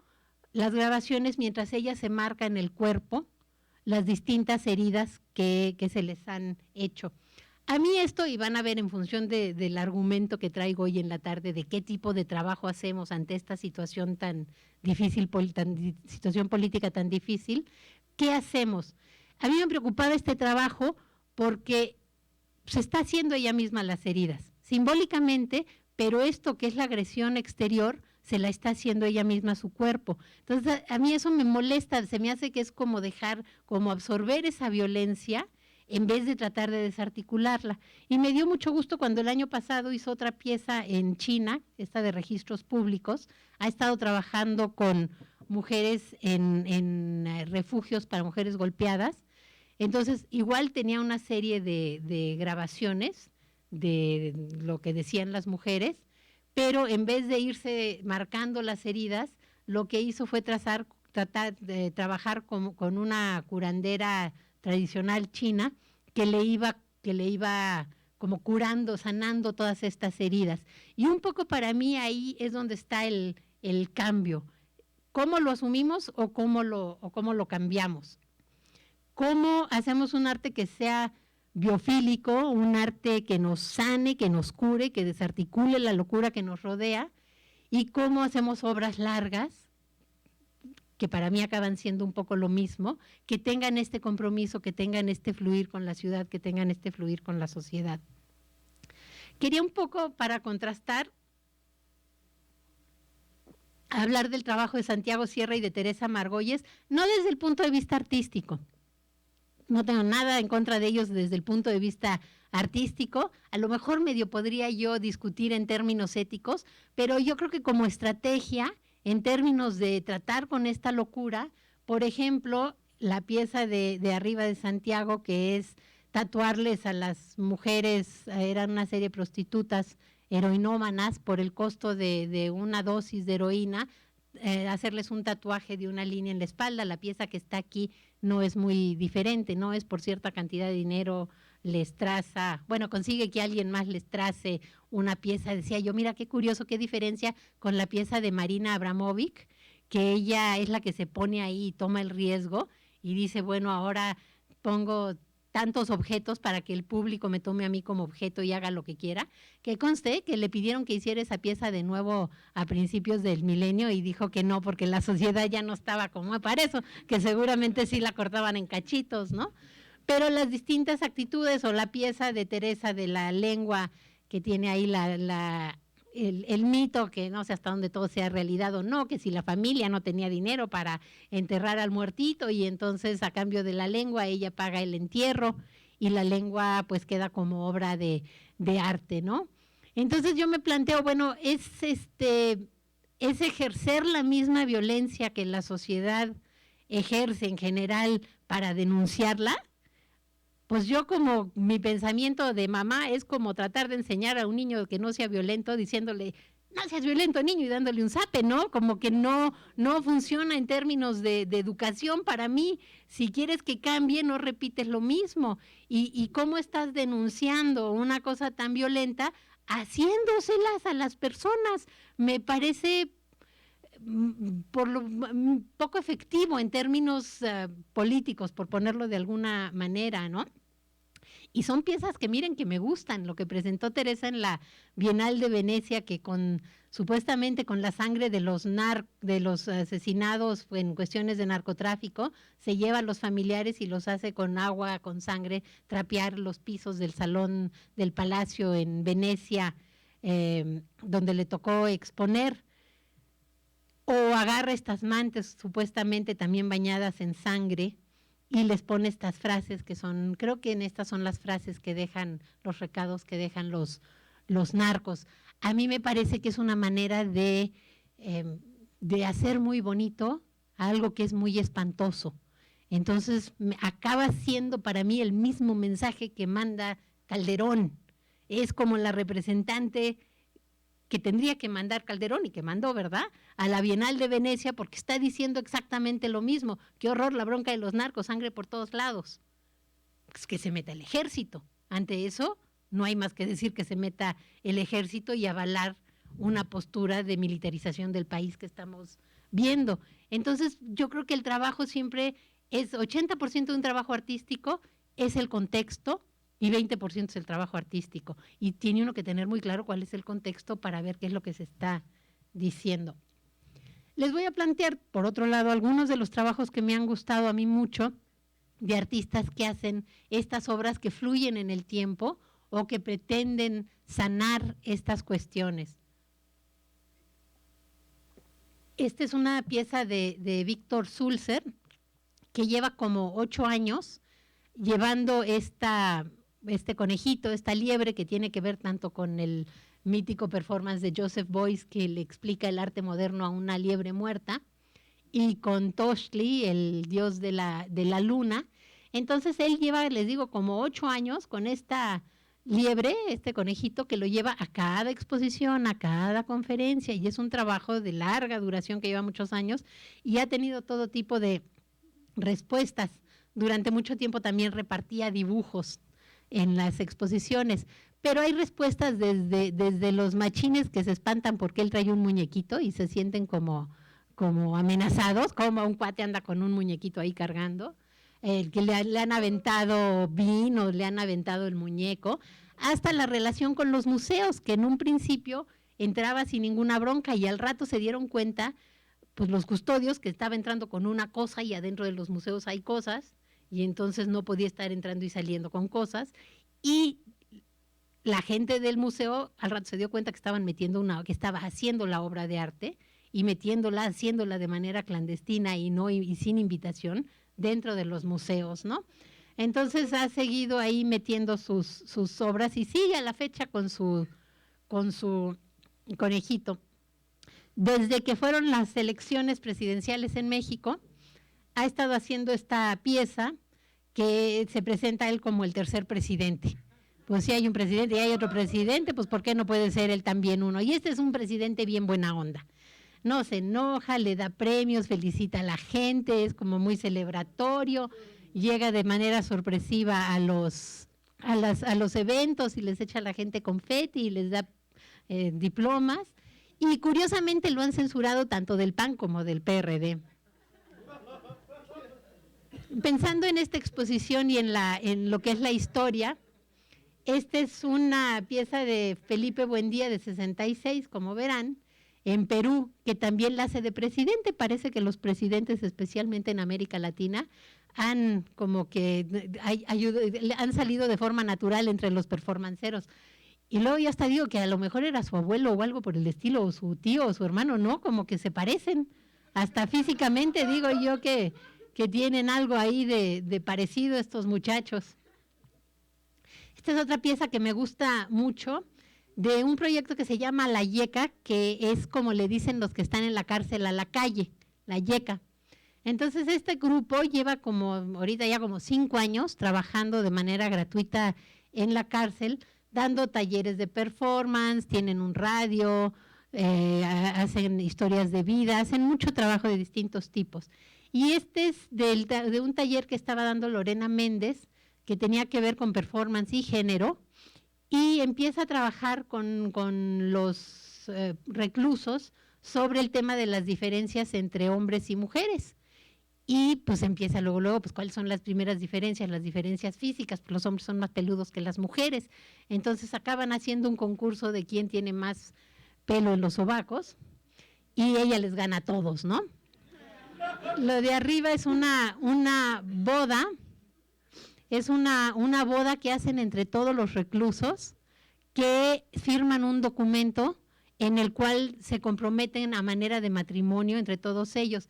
las grabaciones mientras ella se marca en el cuerpo las distintas heridas que se les han hecho. A mí esto, y van a ver en función del argumento que traigo hoy en la tarde, de qué tipo de trabajo hacemos ante esta situación tan difícil, situación política tan difícil, ¿qué hacemos? A mí me preocupaba este trabajo porque se está haciendo ella misma las heridas, simbólicamente, pero esto que es la agresión exterior, se la está haciendo ella misma a su cuerpo. Entonces, a mí eso me molesta, se me hace que es como dejar, como absorber esa violencia, en vez de tratar de desarticularla. Y me dio mucho gusto cuando el año pasado hizo otra pieza en China, esta de registros públicos, ha estado trabajando con mujeres en refugios para mujeres golpeadas. Entonces, igual tenía una serie de grabaciones de lo que decían las mujeres, pero en vez de irse marcando las heridas, lo que hizo fue tratar de trabajar con una curandera tradicional china que le iba como curando, sanando todas estas heridas. Y un poco para mí ahí es donde está el cambio. ¿Cómo lo asumimos o cómo lo cambiamos? ¿Cómo hacemos un arte que sea biofílico, un arte que nos sane, que nos cure, que desarticule la locura que nos rodea? ¿Y cómo hacemos obras largas, que para mí acaban siendo un poco lo mismo, que tengan este compromiso, que tengan este fluir con la ciudad, que tengan este fluir con la sociedad? Quería un poco, para contrastar, hablar del trabajo de Santiago Sierra y de Teresa Margolles, no desde el punto de vista artístico. No tengo nada en contra de ellos desde el punto de vista artístico. A lo mejor medio podría yo discutir en términos éticos, pero yo creo que como estrategia, en términos de tratar con esta locura, por ejemplo, la pieza de arriba de Santiago, que es tatuarles a las mujeres, eran una serie de prostitutas heroinómanas, por el costo de una dosis de heroína, hacerles un tatuaje de una línea en la espalda. La pieza que está aquí no es muy diferente, no es por cierta cantidad de dinero, les traza, bueno, consigue que alguien más les trace una pieza. Decía yo, mira qué curioso, qué diferencia con la pieza de Marina Abramovic, que ella es la que se pone ahí y toma el riesgo y dice, bueno, ahora pongo tantos objetos para que el público me tome a mí como objeto y haga lo que quiera. Que conste que le pidieron que hiciera esa pieza de nuevo a principios del milenio y dijo que no, porque la sociedad ya no estaba como para eso, que seguramente sí la cortaban en cachitos, ¿no? Pero las distintas actitudes, o la pieza de Teresa de la lengua, que tiene ahí el mito, que no sé hasta dónde todo sea realidad o no, que si la familia no tenía dinero para enterrar al muertito y entonces a cambio de la lengua ella paga el entierro y la lengua pues queda como obra de arte, ¿no? Entonces yo me planteo, bueno, es ejercer la misma violencia que la sociedad ejerce en general para denunciarla. Pues yo, como mi pensamiento de mamá es como tratar de enseñar a un niño que no sea violento diciéndole, no seas violento, niño, y dándole un zape, ¿no? Como que no funciona en términos de educación para mí. Si quieres que cambie, no repites lo mismo. ¿Y cómo estás denunciando una cosa tan violenta haciéndoselas a las personas? Me parece poco efectivo en términos políticos, por ponerlo de alguna manera, ¿no? Y son piezas que miren que me gustan, lo que presentó Teresa en la Bienal de Venecia, que supuestamente con la sangre de los asesinados en cuestiones de narcotráfico, se lleva a los familiares y los hace con agua, con sangre, trapear los pisos del salón del Palacio en Venecia, donde le tocó exponer. O agarra estas mantas supuestamente también bañadas en sangre y les pone estas frases que son, creo que en estas son las frases que dejan, los recados que dejan los narcos. A mí me parece que es una manera de hacer muy bonito algo que es muy espantoso. Entonces acaba siendo para mí el mismo mensaje que manda Calderón. Es como la representante que tendría que mandar Calderón y que mandó, ¿verdad?, a la Bienal de Venecia, porque está diciendo exactamente lo mismo. Qué horror la bronca de los narcos, sangre por todos lados. Pues que se meta el ejército. Ante eso no hay más que decir que se meta el ejército y avalar una postura de militarización del país que estamos viendo. Entonces, yo creo que el trabajo siempre es 80% de un trabajo artístico, es el contexto, y 20% es el trabajo artístico. Y tiene uno que tener muy claro cuál es el contexto para ver qué es lo que se está diciendo. Les voy a plantear, por otro lado, algunos de los trabajos que me han gustado a mí mucho, de artistas que hacen estas obras que fluyen en el tiempo o que pretenden sanar estas cuestiones. Esta es una pieza de Víctor Sulzer, que lleva como 8 años llevando este conejito, esta liebre, que tiene que ver tanto con el mítico performance de Joseph Beuys, que le explica el arte moderno a una liebre muerta, y con Tochtli, el dios de la luna. Entonces él lleva, les digo, como 8 años con esta liebre, este conejito, que lo lleva a cada exposición, a cada conferencia, y es un trabajo de larga duración que lleva muchos años, y ha tenido todo tipo de respuestas. Durante mucho tiempo también repartía dibujos en las exposiciones, pero hay respuestas desde los machines que se espantan porque él trae un muñequito y se sienten como amenazados, como un cuate anda con un muñequito ahí cargando, que le han aventado vino, le han aventado el muñeco, hasta la relación con los museos, que en un principio entraba sin ninguna bronca y al rato se dieron cuenta, pues los custodios, que estaba entrando con una cosa y adentro de los museos hay cosas, y entonces no podía estar entrando y saliendo con cosas, y la gente del museo al rato se dio cuenta que estaban que estaba haciendo la obra de arte y haciéndola de manera clandestina y sin invitación dentro de los museos, ¿no? Entonces ha seguido ahí metiendo sus obras y sigue a la fecha con su conejito. Desde que fueron las elecciones presidenciales en México, ha estado haciendo esta pieza que se presenta a él como el tercer presidente. Pues si hay un presidente y hay otro presidente, pues ¿por qué no puede ser él también uno? Y este es un presidente bien buena onda. No se enoja, le da premios, felicita a la gente, es como muy celebratorio, llega de manera sorpresiva a los eventos y les echa a la gente confeti y les da diplomas. Y curiosamente lo han censurado tanto del PAN como del PRD. Pensando en esta exposición y en lo que es la historia, esta es una pieza de Felipe Buendía de 66, como verán, en Perú, que también la hace de presidente. Parece que los presidentes, especialmente en América Latina, han salido de forma natural entre los performanceros. Y luego yo hasta digo que a lo mejor era su abuelo o algo por el estilo, o su tío o su hermano, ¿no? Como que se parecen, hasta físicamente digo yo que tienen algo ahí de parecido estos muchachos. Esta es otra pieza que me gusta mucho, de un proyecto que se llama La Yeca, que es como le dicen los que están en la cárcel a la calle, La Yeca. Entonces este grupo lleva ahorita ya como 5 años trabajando de manera gratuita en la cárcel, dando talleres de performance, tienen un radio, hacen historias de vida, hacen mucho trabajo de distintos tipos. Y este es de un taller que estaba dando Lorena Méndez, que tenía que ver con performance y género, y empieza a trabajar con los reclusos sobre el tema de las diferencias entre hombres y mujeres. Y pues empieza luego, pues cuáles son las primeras diferencias, las diferencias físicas, pues los hombres son más peludos que las mujeres. Entonces acaban haciendo un concurso de quién tiene más pelo en los sobacos, y ella les gana a todos, ¿no? Lo de arriba es una boda, es una boda que hacen entre todos los reclusos, que firman un documento en el cual se comprometen a manera de matrimonio entre todos ellos.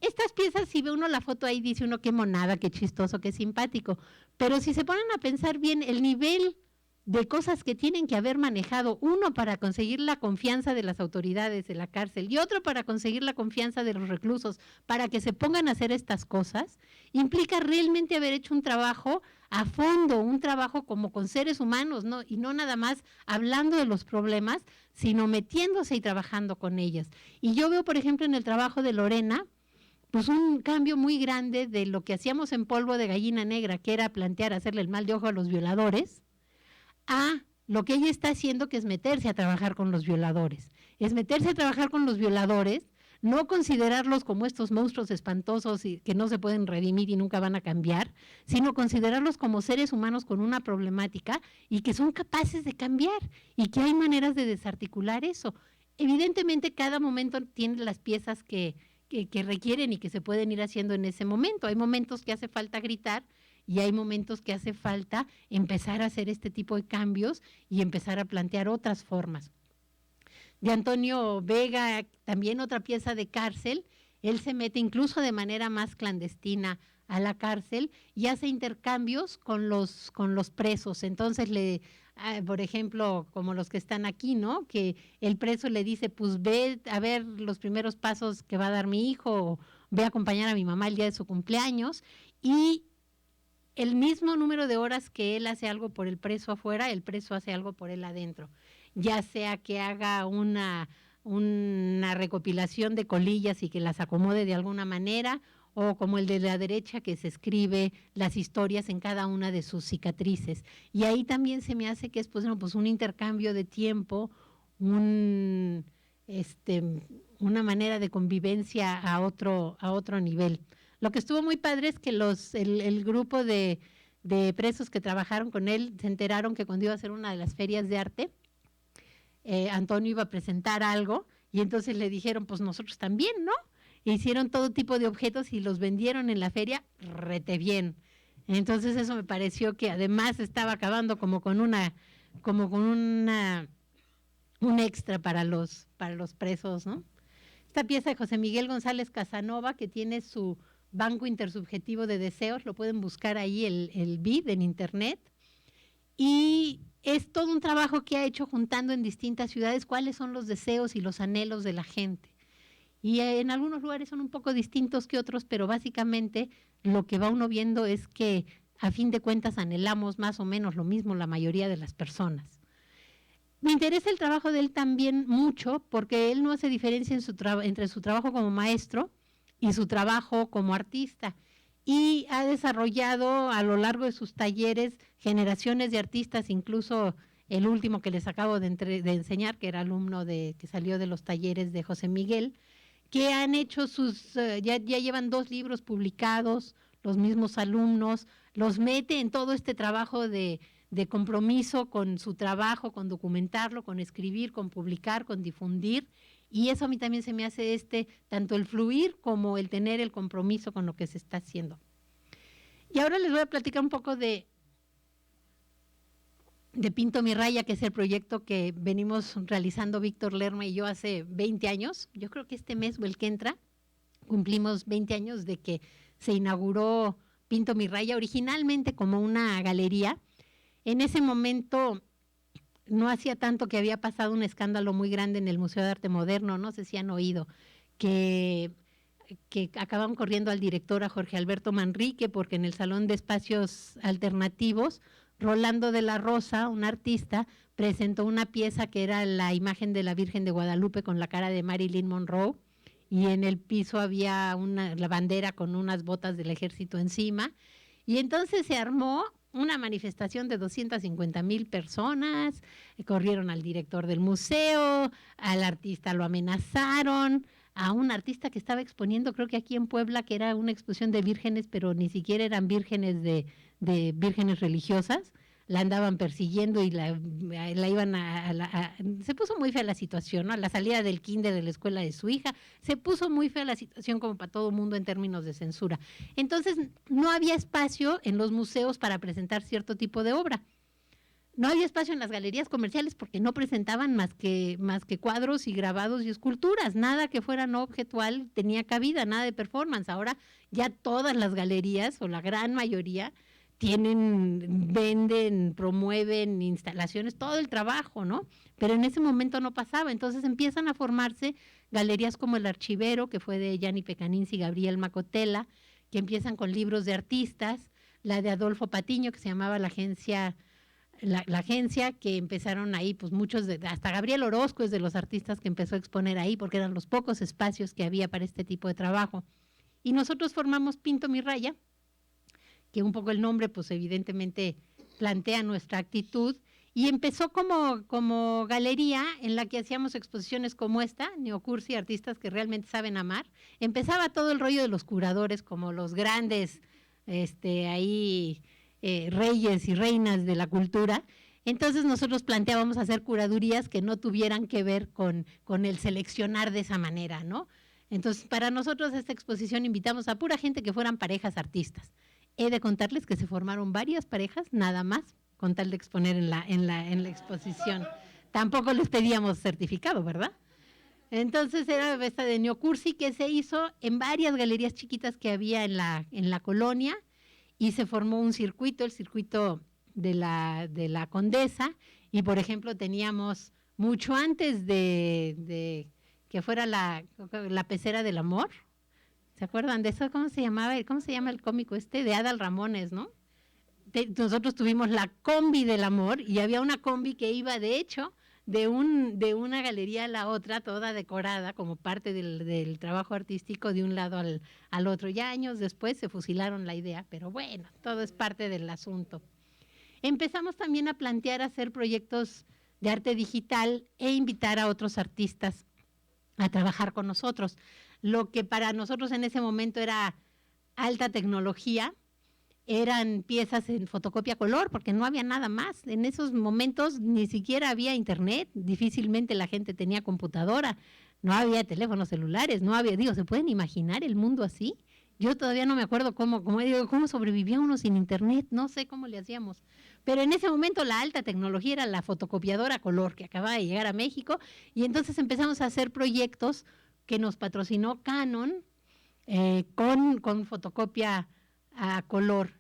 Estas piezas, si ve uno la foto ahí, dice uno qué monada, qué chistoso, qué simpático, pero si se ponen a pensar bien, el nivel de cosas que tienen que haber manejado, uno para conseguir la confianza de las autoridades de la cárcel y otro para conseguir la confianza de los reclusos, para que se pongan a hacer estas cosas, implica realmente haber hecho un trabajo a fondo, un trabajo como con seres humanos, ¿no? Y no nada más hablando de los problemas, sino metiéndose y trabajando con ellas. Y yo veo, por ejemplo, en el trabajo de Lorena, pues un cambio muy grande de lo que hacíamos en Polvo de Gallina Negra, que era plantear hacerle el mal de ojo a los violadores, a lo que ella está haciendo, que es meterse a trabajar con los violadores. Es meterse a trabajar con los violadores, no considerarlos como estos monstruos espantosos y que no se pueden redimir y nunca van a cambiar, sino considerarlos como seres humanos con una problemática y que son capaces de cambiar y que hay maneras de desarticular eso. Evidentemente cada momento tiene las piezas que requieren y que se pueden ir haciendo en ese momento. Hay momentos que hace falta gritar y hay momentos que hace falta empezar a hacer este tipo de cambios y empezar a plantear otras formas. De Antonio Vega, también otra pieza de cárcel, él se mete incluso de manera más clandestina a la cárcel y hace intercambios con los presos. Entonces, por ejemplo, como los que están aquí, ¿no? Que el preso le dice, pues ve a ver los primeros pasos que va a dar mi hijo, o ve a acompañar a mi mamá el día de su cumpleaños, y el mismo número de horas que él hace algo por el preso afuera, el preso hace algo por él adentro. Ya sea que haga una recopilación de colillas y que las acomode de alguna manera, o como el de la derecha que se escribe las historias en cada una de sus cicatrices. Y ahí también se me hace que es pues un intercambio de tiempo, una manera de convivencia a otro nivel. Lo que estuvo muy padre es que el grupo de presos que trabajaron con él se enteraron que cuando iba a hacer una de las ferias de arte, Antonio iba a presentar algo y entonces le dijeron, pues nosotros también, ¿no? E hicieron todo tipo de objetos y los vendieron en la feria rete bien. Entonces eso me pareció que además estaba acabando como con un extra para los presos, ¿no? Esta pieza de José Miguel González Casanova, que tiene su Banco Intersubjetivo de Deseos, lo pueden buscar ahí el BID en internet, y es todo un trabajo que ha hecho juntando en distintas ciudades cuáles son los deseos y los anhelos de la gente. Y en algunos lugares son un poco distintos que otros, pero básicamente lo que va uno viendo es que a fin de cuentas anhelamos más o menos lo mismo la mayoría de las personas. Me interesa el trabajo de él también mucho porque él no hace diferencia entre su trabajo como maestro y su trabajo como artista. Y ha desarrollado a lo largo de sus talleres generaciones de artistas, incluso el último que les acabo de enseñar, que era alumno que salió de los talleres de José Miguel, que han hecho ya llevan 2 libros publicados, los mismos alumnos, los mete en todo este trabajo de compromiso con su trabajo, con documentarlo, con escribir, con publicar, con difundir, y eso a mí también se me hace tanto el fluir como el tener el compromiso con lo que se está haciendo. Y ahora les voy a platicar un poco de Pinto mi raya, que es el proyecto que venimos realizando Víctor Lerma y yo hace 20 años. Yo creo que este mes o el que entra cumplimos 20 años de que se inauguró Pinto mi raya, originalmente como una galería. En ese momento no hacía tanto que había pasado un escándalo muy grande en el Museo de Arte Moderno, no sé si han oído, que acaban corriendo al director, a Jorge Alberto Manrique, porque en el Salón de Espacios Alternativos, Rolando de la Rosa, un artista, presentó una pieza que era la imagen de la Virgen de Guadalupe con la cara de Marilyn Monroe, y en el piso había la bandera con unas botas del ejército encima, y entonces se armó una manifestación de 250,000 personas, corrieron al director del museo, al artista lo amenazaron, a un artista que estaba exponiendo, creo que aquí en Puebla, que era una exposición de vírgenes, pero ni siquiera eran vírgenes de vírgenes religiosas, la andaban persiguiendo y la iban se puso muy fea la situación, ¿no? A la salida del kinder de la escuela de su hija, se puso muy fea la situación como para todo el mundo en términos de censura. Entonces, no había espacio en los museos para presentar cierto tipo de obra. No había espacio en las galerías comerciales porque no presentaban más que cuadros y grabados y esculturas, nada que fuera no objetual tenía cabida, nada de performance. Ahora ya todas las galerías, o la gran mayoría, venden, promueven instalaciones, todo el trabajo, ¿no? Pero en ese momento no pasaba, entonces empiezan a formarse galerías como El Archivero, que fue de Gianni Pecanins y Gabriel Macotela, que empiezan con libros de artistas, la de Adolfo Patiño, que se llamaba la agencia, que empezaron ahí, pues muchos, hasta Gabriel Orozco es de los artistas que empezó a exponer ahí, porque eran los pocos espacios que había para este tipo de trabajo. Y nosotros formamos Pinto mi raya, que un poco el nombre pues evidentemente plantea nuestra actitud, Y empezó como galería en la que hacíamos exposiciones como esta, Neocursi, artistas que realmente saben amar. Empezaba todo el rollo de los curadores como los grandes reyes y reinas de la cultura. Entonces nosotros planteábamos hacer curadurías que no tuvieran que ver con el seleccionar de esa manera, ¿no? Entonces, para nosotros esta exposición invitamos a pura gente que fueran parejas artistas. He de contarles que se formaron varias parejas, nada más, con tal de exponer en la exposición. Tampoco les pedíamos certificado, ¿verdad? Entonces era esta de Neocursi que se hizo en varias galerías chiquitas que había en la colonia y se formó un circuito, el circuito de la Condesa, y por ejemplo teníamos mucho antes de que fuera la Pecera del Amor. ¿Se acuerdan de eso? ¿Cómo se llama el cómico de Adal Ramones, ¿no? Nosotros tuvimos la combi del amor y había una combi que iba, de hecho, de una galería a la otra, toda decorada como parte del trabajo artístico de un lado al otro. Ya años después se fusilaron la idea, pero bueno, todo es parte del asunto. Empezamos también a plantear hacer proyectos de arte digital e invitar a otros artistas a trabajar con nosotros. Lo que para nosotros en ese momento era alta tecnología, eran piezas en fotocopia color, porque no había nada más. En esos momentos ni siquiera había internet, difícilmente la gente tenía computadora, no había teléfonos celulares, no había, ¿se pueden imaginar el mundo así? Yo todavía no me acuerdo cómo sobrevivía uno sin internet, no sé cómo le hacíamos. Pero en ese momento la alta tecnología era la fotocopiadora color que acababa de llegar a México, y entonces empezamos a hacer proyectos que nos patrocinó Canon con fotocopia a color.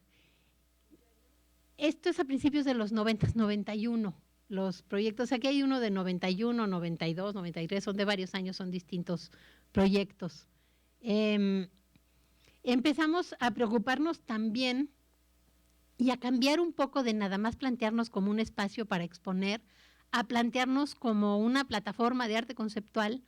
Esto es a principios de los 90, 91, los proyectos. Aquí hay uno de 91, 92, 93, son de varios años, son distintos proyectos. Empezamos a preocuparnos también y a cambiar un poco de nada más plantearnos como un espacio para exponer, a plantearnos como una plataforma de arte conceptual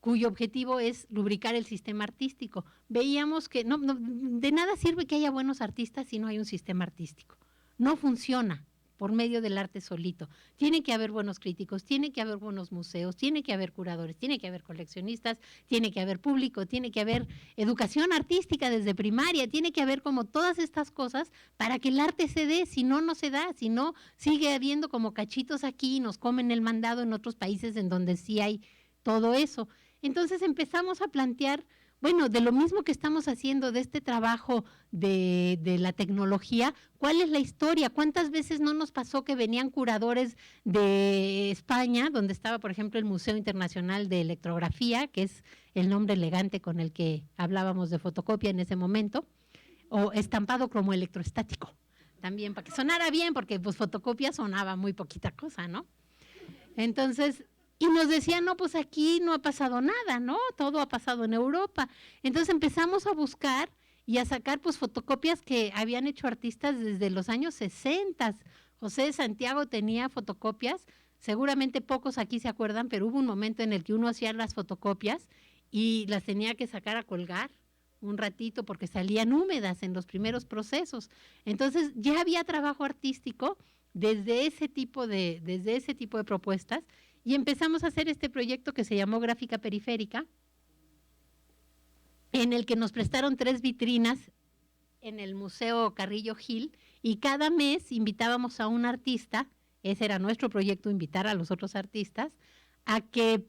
cuyo objetivo es lubricar el sistema artístico. Veíamos que de nada sirve que haya buenos artistas si no hay un sistema artístico. No funciona por medio del arte solito. Tiene que haber buenos críticos, tiene que haber buenos museos, tiene que haber curadores, tiene que haber coleccionistas, tiene que haber público, tiene que haber educación artística desde primaria, tiene que haber como todas estas cosas para que el arte se dé. Si no, no se da, si no, sigue habiendo como cachitos aquí y nos comen el mandado en otros países en donde sí hay todo eso. Entonces empezamos a plantear, bueno, de lo mismo que estamos haciendo de este trabajo de la tecnología, ¿cuál es la historia? ¿Cuántas veces no nos pasó que venían curadores de España, donde estaba, por ejemplo, el Museo Internacional de Electrografía, que es el nombre elegante con el que hablábamos de fotocopia en ese momento, o estampado cromoelectroestático, también para que sonara bien, porque pues fotocopia sonaba muy poquita cosa, ¿no? Entonces, y nos decían, no, pues aquí no ha pasado nada, ¿no? Todo ha pasado en Europa. Entonces empezamos a buscar y a sacar pues fotocopias que habían hecho artistas desde los años 60. José de Santiago tenía fotocopias, seguramente pocos aquí se acuerdan, pero hubo un momento en el que uno hacía las fotocopias y las tenía que sacar a colgar un ratito porque salían húmedas en los primeros procesos. Entonces ya había trabajo artístico desde ese tipo de propuestas. Y empezamos a hacer este proyecto que se llamó Gráfica Periférica, en el que nos prestaron 3 vitrinas en el Museo Carrillo Gil, y cada mes invitábamos a un artista, ese era nuestro proyecto, invitar a los otros artistas, a que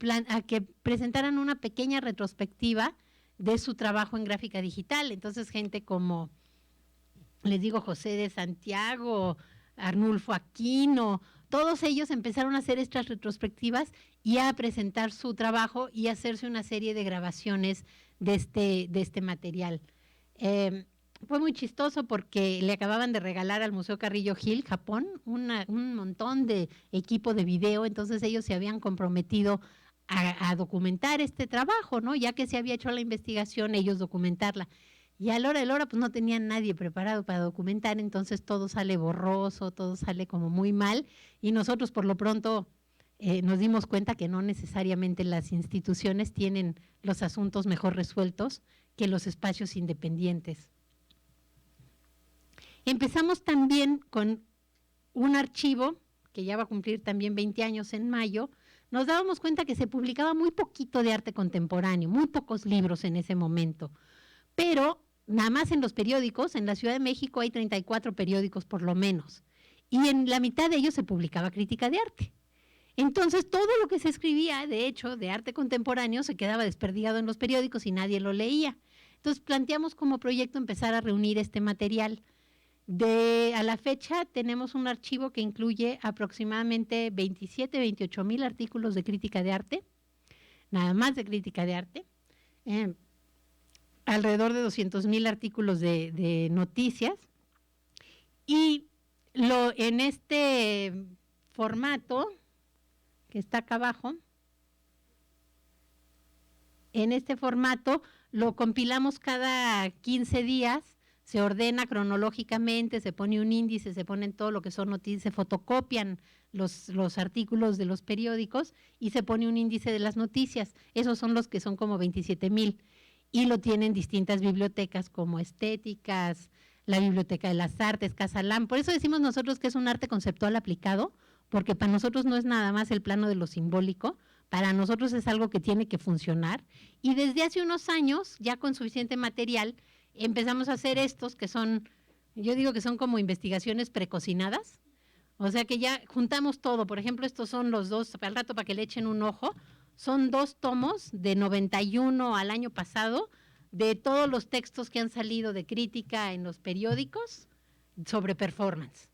presentaran una pequeña retrospectiva de su trabajo en gráfica digital. Entonces gente como, les digo, José de Santiago, Arnulfo Aquino, todos ellos empezaron a hacer estas retrospectivas y a presentar su trabajo y a hacerse una serie de grabaciones de este material. Fue muy chistoso porque le acababan de regalar al Museo Carrillo Gil, Japón, un montón de equipo de video, entonces ellos se habían comprometido a documentar este trabajo, ¿no? Ya que se había hecho la investigación, ellos documentarla. Y a la hora de la hora pues no tenían nadie preparado para documentar, entonces todo sale borroso, todo sale como muy mal, y nosotros por lo pronto nos dimos cuenta que no necesariamente las instituciones tienen los asuntos mejor resueltos que los espacios independientes. Empezamos también con un archivo que ya va a cumplir también 20 años en mayo, nos dábamos cuenta que se publicaba muy poquito de arte contemporáneo, muy pocos libros en ese momento, pero nada más en los periódicos. En la Ciudad de México hay 34 periódicos por lo menos, y en la mitad de ellos se publicaba crítica de arte. Entonces, todo lo que se escribía, de hecho, de arte contemporáneo, se quedaba desperdigado en los periódicos y nadie lo leía. Entonces, planteamos como proyecto empezar a reunir este material. A la fecha tenemos un archivo que incluye aproximadamente 27, 28 mil artículos de crítica de arte, nada más de crítica de arte, alrededor de 200,000 artículos de noticias, y en este formato que está acá abajo, en este formato lo compilamos cada 15 días, se ordena cronológicamente, se pone un índice, se ponen todo lo que son noticias, se fotocopian los artículos de los periódicos y se pone un índice de las noticias. Esos son los que son como 27,000 y lo tienen distintas bibliotecas como Estéticas, la Biblioteca de las Artes, Casa Lam. Por eso decimos nosotros que es un arte conceptual aplicado, porque para nosotros no es nada más el plano de lo simbólico, para nosotros es algo que tiene que funcionar. Y desde hace unos años, ya con suficiente material, empezamos a hacer estos que son, yo digo que son como investigaciones precocinadas, o sea que ya juntamos todo. Por ejemplo, estos son los dos, al rato para que le echen un ojo, son 2 tomos de 91 al año pasado, de todos los textos que han salido de crítica en los periódicos sobre performance.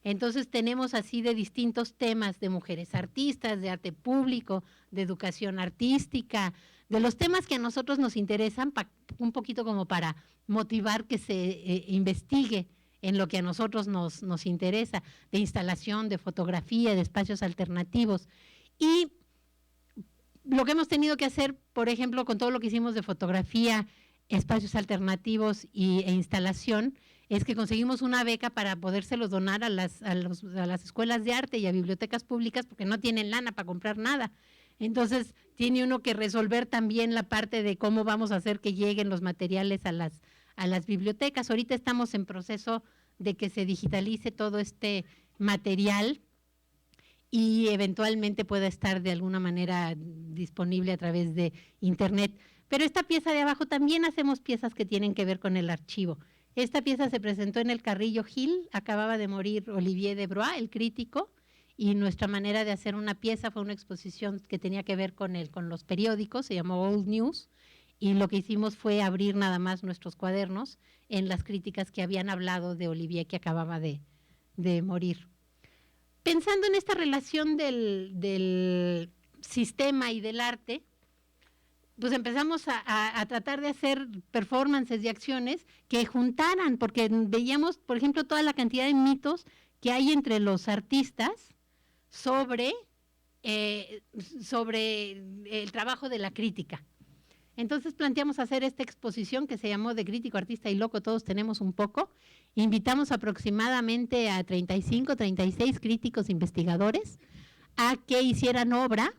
Entonces tenemos así de distintos temas, de mujeres artistas, de arte público, de educación artística, de los temas que a nosotros nos interesan, un poquito como para motivar que se investigue en lo que a nosotros nos interesa, de instalación, de fotografía, de espacios alternativos. Y lo que hemos tenido que hacer, por ejemplo, con todo lo que hicimos de fotografía, espacios alternativos e instalación, es que conseguimos una beca para podérselos donar a las escuelas de arte y a bibliotecas públicas, porque no tienen lana para comprar nada. Entonces, tiene uno que resolver también la parte de cómo vamos a hacer que lleguen los materiales a las bibliotecas. Ahorita estamos en proceso de que se digitalice todo este material y eventualmente pueda estar de alguna manera disponible a través de internet. Pero esta pieza de abajo también hacemos piezas que tienen que ver con el archivo. Esta pieza se presentó en el Carrillo Gil, acababa de morir Olivier Debrois, el crítico, y nuestra manera de hacer una pieza fue una exposición que tenía que ver con los periódicos, se llamó Old News, y lo que hicimos fue abrir nada más nuestros cuadernos en las críticas que habían hablado de Olivier, que acababa de morir. Pensando en esta relación del sistema y del arte, pues empezamos a tratar de hacer performances y acciones que juntaran, porque veíamos, por ejemplo, toda la cantidad de mitos que hay entre los artistas sobre el trabajo de la crítica. Entonces planteamos hacer esta exposición que se llamó De Crítico, Artista y Loco, todos tenemos un poco. Invitamos aproximadamente a 35, 36 críticos investigadores a que hicieran obra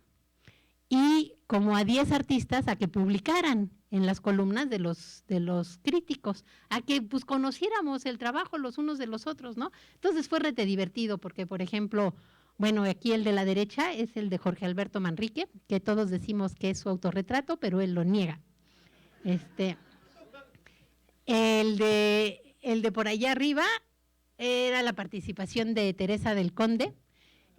y como a 10 artistas a que publicaran en las columnas de los críticos, a que pues conociéramos el trabajo los unos de los otros, ¿no? Entonces fue rete divertido porque, por ejemplo, bueno, aquí el de la derecha es el de Jorge Alberto Manrique, que todos decimos que es su autorretrato, pero él lo niega. El de por allá arriba era la participación de Teresa del Conde,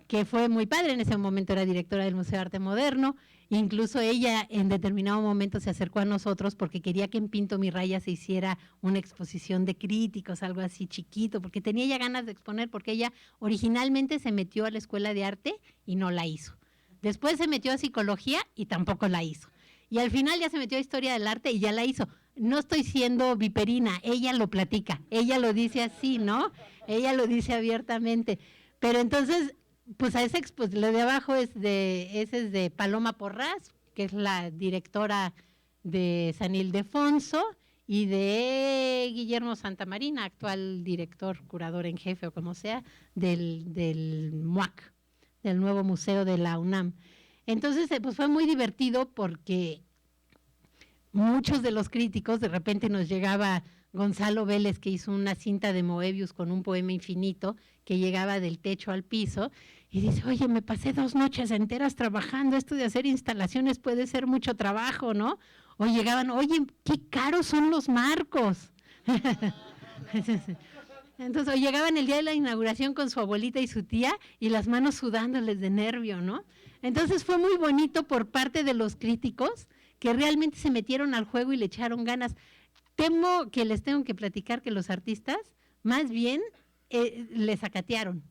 que fue muy padre. En ese momento era directora del Museo de Arte Moderno. Incluso ella en determinado momento se acercó a nosotros porque quería que en Pinto Mi Raya se hiciera una exposición de críticos, algo así chiquito, porque tenía ya ganas de exponer, porque ella originalmente se metió a la Escuela de Arte y no la hizo. Después se metió a Psicología y tampoco la hizo. Y al final ya se metió a Historia del Arte y ya la hizo. No estoy siendo viperina, ella lo platica, ella lo dice así, ¿no? Ella lo dice abiertamente. Pero entonces, pues a ese lo de abajo ese es de Paloma Porras, que es la directora de San Ildefonso, y de Guillermo Santamarina, actual director, curador en jefe o como sea, del MUAC, del nuevo museo de la UNAM. Entonces, pues fue muy divertido porque muchos de los críticos de repente nos llegaba Gonzalo Vélez, que hizo una cinta de Moebius con un poema infinito que llegaba del techo al piso, y dice, oye, me pasé 2 noches enteras trabajando, esto de hacer instalaciones puede ser mucho trabajo, ¿no? O llegaban, oye, qué caros son los marcos. Entonces, o llegaban el día de la inauguración con su abuelita y su tía y las manos sudándoles de nervio, ¿no? Entonces fue muy bonito por parte de los críticos que realmente se metieron al juego y le echaron ganas. Temo que les tengo que platicar que los artistas más bien les sacatearon.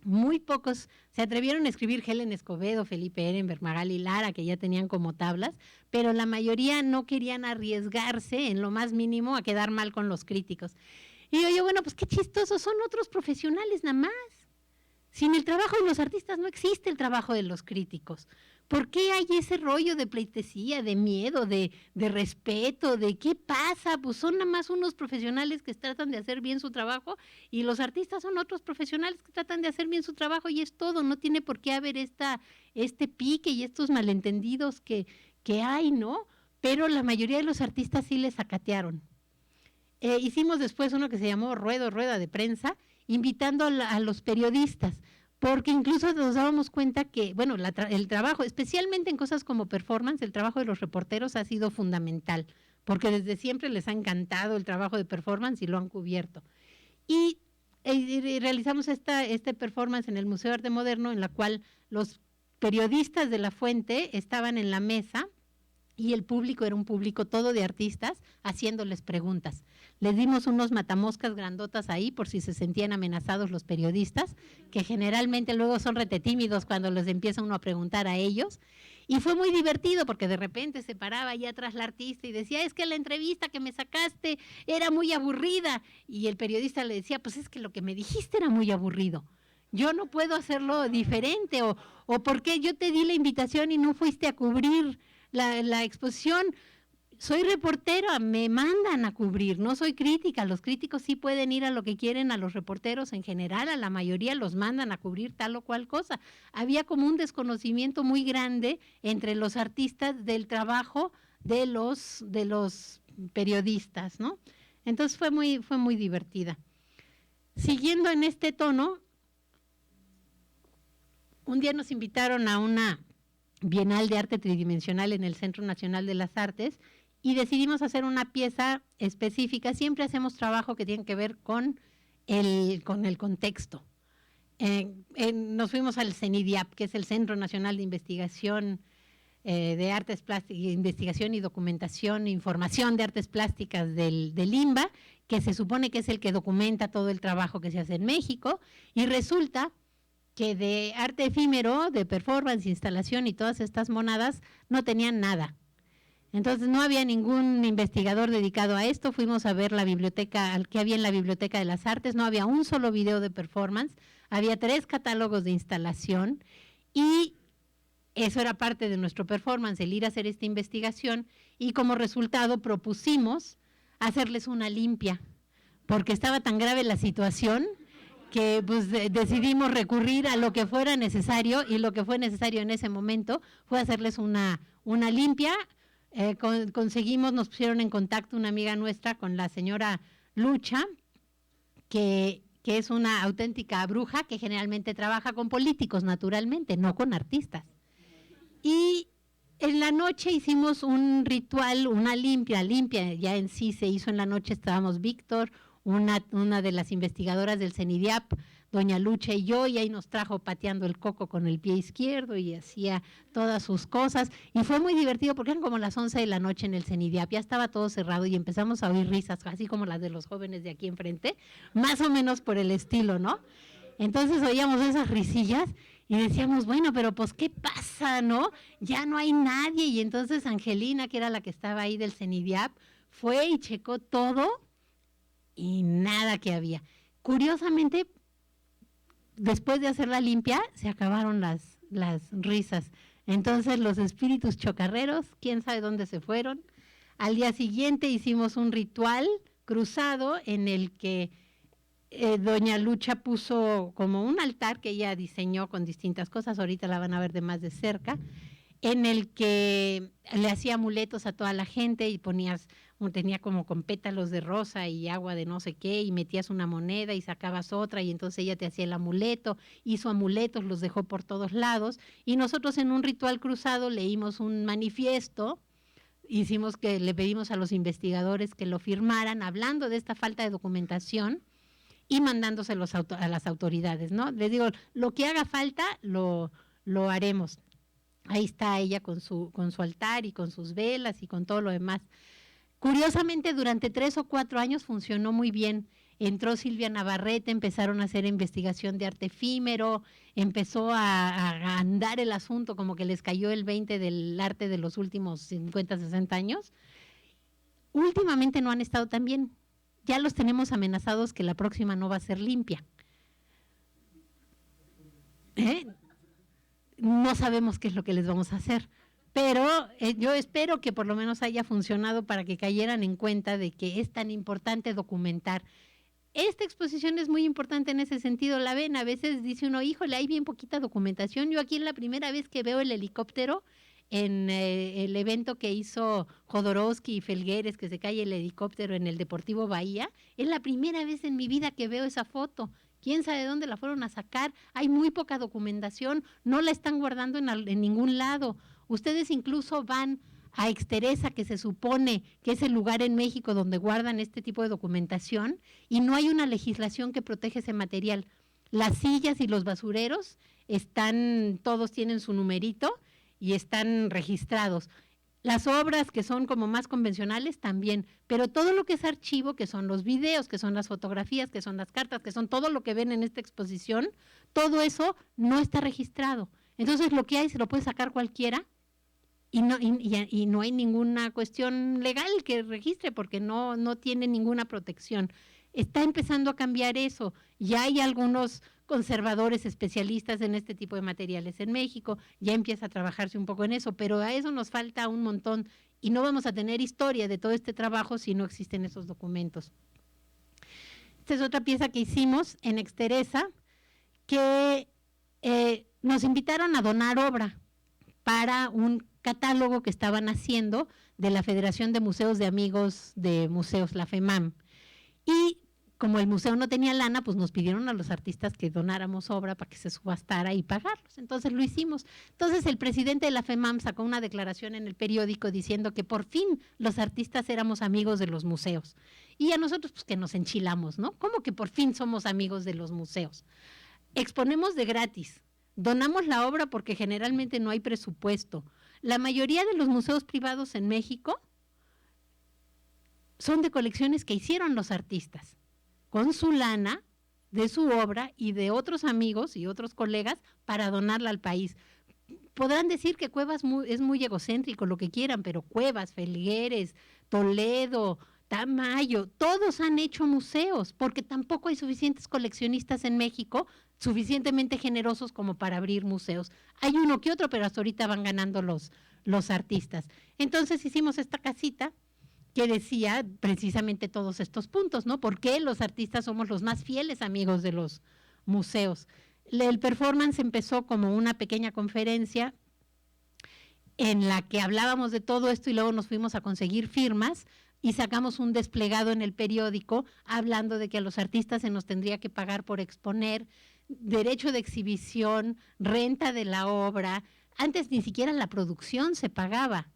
Muy pocos se atrevieron a escribir, Helen Escobedo, Felipe Ehrenberg, Magali Lara, que ya tenían como tablas, pero la mayoría no querían arriesgarse en lo más mínimo a quedar mal con los críticos. Y yo, bueno, pues qué chistosos, son otros profesionales nada más. Sin el trabajo de los artistas no existe el trabajo de los críticos. ¿Por qué hay ese rollo de pleitesía, de miedo, de respeto, de qué pasa? Pues son nada más unos profesionales que tratan de hacer bien su trabajo y los artistas son otros profesionales que tratan de hacer bien su trabajo y es todo. No tiene por qué haber este pique y estos malentendidos que hay, ¿no? Pero la mayoría de los artistas sí les sacatearon. Hicimos después uno que se llamó Rueda de Prensa, invitando a los periodistas, porque incluso nos dábamos cuenta que, bueno, el trabajo, especialmente en cosas como performance, el trabajo de los reporteros ha sido fundamental, porque desde siempre les ha encantado el trabajo de performance y lo han cubierto. Y realizamos este performance en el Museo de Arte Moderno, en la cual los periodistas de La Fuente estaban en la mesa y el público era un público todo de artistas haciéndoles preguntas. Les dimos unos matamoscas grandotas ahí por si se sentían amenazados los periodistas, que generalmente luego son retetímidos cuando les empieza uno a preguntar a ellos. Y fue muy divertido porque de repente se paraba allá atrás la artista y decía, es que la entrevista que me sacaste era muy aburrida. Y el periodista le decía, pues es que lo que me dijiste era muy aburrido. Yo no puedo hacerlo diferente. O ¿por qué yo te di la invitación y no fuiste a cubrir la exposición? Soy reportera, me mandan a cubrir, no soy crítica. Los críticos sí pueden ir a lo que quieren, a los reporteros en general, a la mayoría los mandan a cubrir tal o cual cosa. Había como un desconocimiento muy grande entre los artistas del trabajo de los periodistas, ¿no? Entonces fue muy divertida. Siguiendo en este tono, un día nos invitaron a una Bienal de Arte Tridimensional en el Centro Nacional de las Artes y decidimos hacer una pieza específica. Siempre hacemos trabajo que tiene que ver con el contexto. Nos fuimos al CENIDIAP, que es el Centro Nacional de Investigación de Artes Plásticas, Investigación y Documentación, Información de Artes Plásticas del INBA, que se supone que es el que documenta todo el trabajo que se hace en México, y resulta que de arte efímero, de performance, instalación y todas estas monadas, no tenían nada. Entonces no había ningún investigador dedicado a esto. Fuimos a ver la biblioteca, que había en la Biblioteca de las Artes, no había un solo video de performance, había 3 catálogos de instalación y eso era parte de nuestro performance, el ir a hacer esta investigación, y como resultado propusimos hacerles una limpia, porque estaba tan grave la situación que pues decidimos recurrir a lo que fuera necesario, y lo que fue necesario en ese momento fue hacerles una limpia. Conseguimos, nos pusieron en contacto una amiga nuestra con la señora Lucha, que es una auténtica bruja que generalmente trabaja con políticos, naturalmente, no con artistas. Y en la noche hicimos un ritual, una limpia, ya en sí se hizo en la noche. Estábamos Víctor, una de las investigadoras del CENIDIAP, doña Lucha y yo, y ahí nos trajo pateando el coco con el pie izquierdo y hacía todas sus cosas, y fue muy divertido porque eran como las 11 de la noche en el CENIDIAP, ya estaba todo cerrado y empezamos a oír risas, así como las de los jóvenes de aquí enfrente, más o menos por el estilo, ¿no? Entonces oíamos esas risillas y decíamos, bueno, pero pues ¿qué pasa, no? Ya no hay nadie. Y entonces Angelina, que era la que estaba ahí del CENIDIAP, fue y checó todo y nada que había. Curiosamente, después de hacer la limpia, se acabaron las risas. Entonces los espíritus chocarreros, quién sabe dónde se fueron. Al día siguiente hicimos un ritual cruzado en el que doña Lucha puso como un altar que ella diseñó con distintas cosas, ahorita la van a ver de más de cerca, en el que le hacía amuletos a toda la gente y tenía como con pétalos de rosa y agua de no sé qué, y metías una moneda y sacabas otra, y entonces ella te hacía el amuleto, hizo amuletos, los dejó por todos lados, y nosotros en un ritual cruzado leímos un manifiesto, le pedimos a los investigadores que lo firmaran, hablando de esta falta de documentación y mandándoselos a las autoridades, ¿no? Les digo, lo que haga falta, lo haremos. Ahí está ella con su altar y con sus velas y con todo lo demás. Curiosamente, durante 3 o 4 años funcionó muy bien. Entró Silvia Navarrete, empezaron a hacer investigación de arte efímero, empezó a andar el asunto, como que les cayó el 20 del arte de los últimos 50, 60 años. Últimamente no han estado tan bien. Ya los tenemos amenazados que la próxima no va a ser limpia. No sabemos qué es lo que les vamos a hacer, pero yo espero que por lo menos haya funcionado para que cayeran en cuenta de que es tan importante documentar. Esta exposición es muy importante en ese sentido, la ven, a veces dice uno, híjole, hay bien poquita documentación. Yo aquí es la primera vez que veo el helicóptero en el evento que hizo Jodorowsky y Felgueres, que se cae el helicóptero en el Deportivo Bahía. Es la primera vez en mi vida que veo esa foto. ¿Quién sabe dónde la fueron a sacar? Hay muy poca documentación, no la están guardando en ningún lado. Ustedes incluso van a Exteresa, que se supone que es el lugar en México donde guardan este tipo de documentación, y no hay una legislación que protege ese material. Las sillas y los basureros todos tienen su numerito y están registrados. Las obras que son como más convencionales también, pero todo lo que es archivo, que son los videos, que son las fotografías, que son las cartas, que son todo lo que ven en esta exposición, todo eso no está registrado. Entonces lo que hay se lo puede sacar cualquiera y no hay ninguna cuestión legal que registre porque no tiene ninguna protección. Está empezando a cambiar eso. Ya hay algunos conservadores especialistas en este tipo de materiales en México, ya empieza a trabajarse un poco en eso, pero a eso nos falta un montón y no vamos a tener historia de todo este trabajo si no existen esos documentos. Esta es otra pieza que hicimos en Exteresa, que nos invitaron a donar obra para un catálogo que estaban haciendo de la Federación de Museos de Amigos de Museos, la FEMAM. Y como el museo no tenía lana, pues nos pidieron a los artistas que donáramos obra para que se subastara y pagarlos. Entonces lo hicimos. Entonces el presidente de la FEMAM sacó una declaración en el periódico diciendo que por fin los artistas éramos amigos de los museos. Y a nosotros pues que nos enchilamos, ¿no? ¿Cómo que por fin somos amigos de los museos? Exponemos de gratis, donamos la obra porque generalmente no hay presupuesto. La mayoría de los museos privados en México son de colecciones que hicieron los artistas, con su lana, de su obra y de otros amigos y otros colegas para donarla al país. Podrán decir que Cuevas es muy egocéntrico, lo que quieran, pero Cuevas, Felgueres, Toledo, Tamayo, todos han hecho museos, porque tampoco hay suficientes coleccionistas en México, suficientemente generosos como para abrir museos. Hay uno que otro, pero hasta ahorita van ganando los artistas. Entonces hicimos esta casita que decía precisamente todos estos puntos, ¿no? ¿Por qué los artistas somos los más fieles amigos de los museos? El performance empezó como una pequeña conferencia en la que hablábamos de todo esto y luego nos fuimos a conseguir firmas y sacamos un desplegado en el periódico hablando de que a los artistas se nos tendría que pagar por exponer, derecho de exhibición, renta de la obra. Antes ni siquiera la producción se pagaba.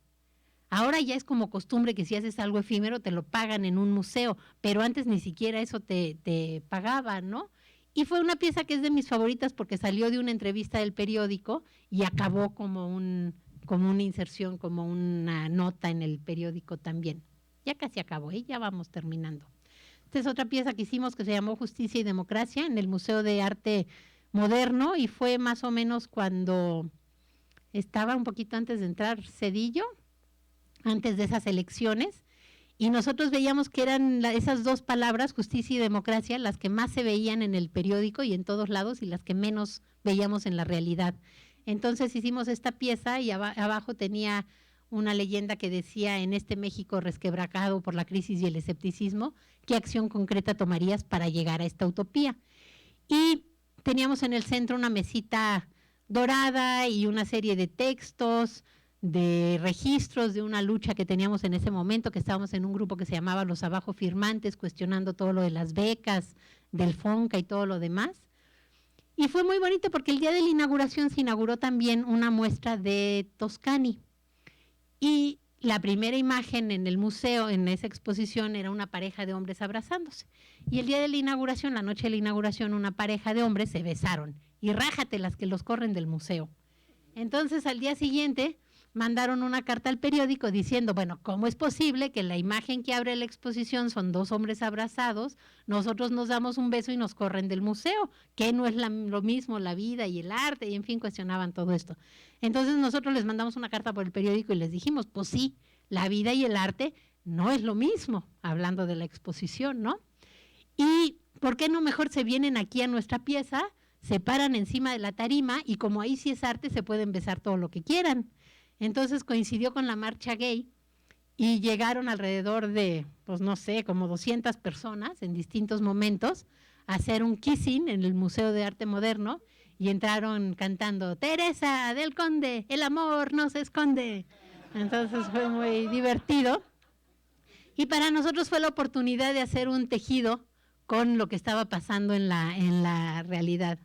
Ahora ya es como costumbre que si haces algo efímero te lo pagan en un museo, pero antes ni siquiera eso te pagaban, ¿no? Y fue una pieza que es de mis favoritas porque salió de una entrevista del periódico y acabó como una inserción, como una nota en el periódico también. Ya casi acabó, ya vamos terminando. Esta es otra pieza que hicimos que se llamó Justicia y Democracia en el Museo de Arte Moderno y fue más o menos cuando estaba un poquito antes de entrar Zedillo, antes de esas elecciones, y nosotros veíamos que eran esas dos palabras, justicia y democracia, las que más se veían en el periódico y en todos lados y las que menos veíamos en la realidad. Entonces hicimos esta pieza y abajo tenía una leyenda que decía: en este México resquebrajado por la crisis y el escepticismo, ¿qué acción concreta tomarías para llegar a esta utopía? Y teníamos en el centro una mesita dorada y una serie de textos, de registros de una lucha que teníamos en ese momento, que estábamos en un grupo que se llamaba Los Abajo Firmantes, cuestionando todo lo de las becas, del FONCA y todo lo demás. Y fue muy bonito porque el día de la inauguración se inauguró también una muestra de Toscani. Y la primera imagen en el museo, en esa exposición, era una pareja de hombres abrazándose. Y el día de la inauguración, la noche de la inauguración, una pareja de hombres se besaron. Y rájatelas que los corren del museo. Entonces, al día siguiente, mandaron una carta al periódico diciendo, bueno, ¿cómo es posible que la imagen que abre la exposición son dos hombres abrazados, nosotros nos damos un beso y nos corren del museo? ¿Qué no es lo mismo la vida y el arte? Y en fin, cuestionaban todo esto. Entonces nosotros les mandamos una carta por el periódico y les dijimos, pues sí, la vida y el arte no es lo mismo, hablando de la exposición, ¿no? Y ¿por qué no mejor se vienen aquí a nuestra pieza, se paran encima de la tarima y como ahí sí es arte, se pueden besar todo lo que quieran? Entonces coincidió con la marcha gay y llegaron alrededor de, pues no sé, como 200 personas en distintos momentos a hacer un kissing en el Museo de Arte Moderno y entraron cantando, Teresa del Conde, el amor no se esconde. Entonces fue muy divertido. Y para nosotros fue la oportunidad de hacer un tejido con lo que estaba pasando en la realidad.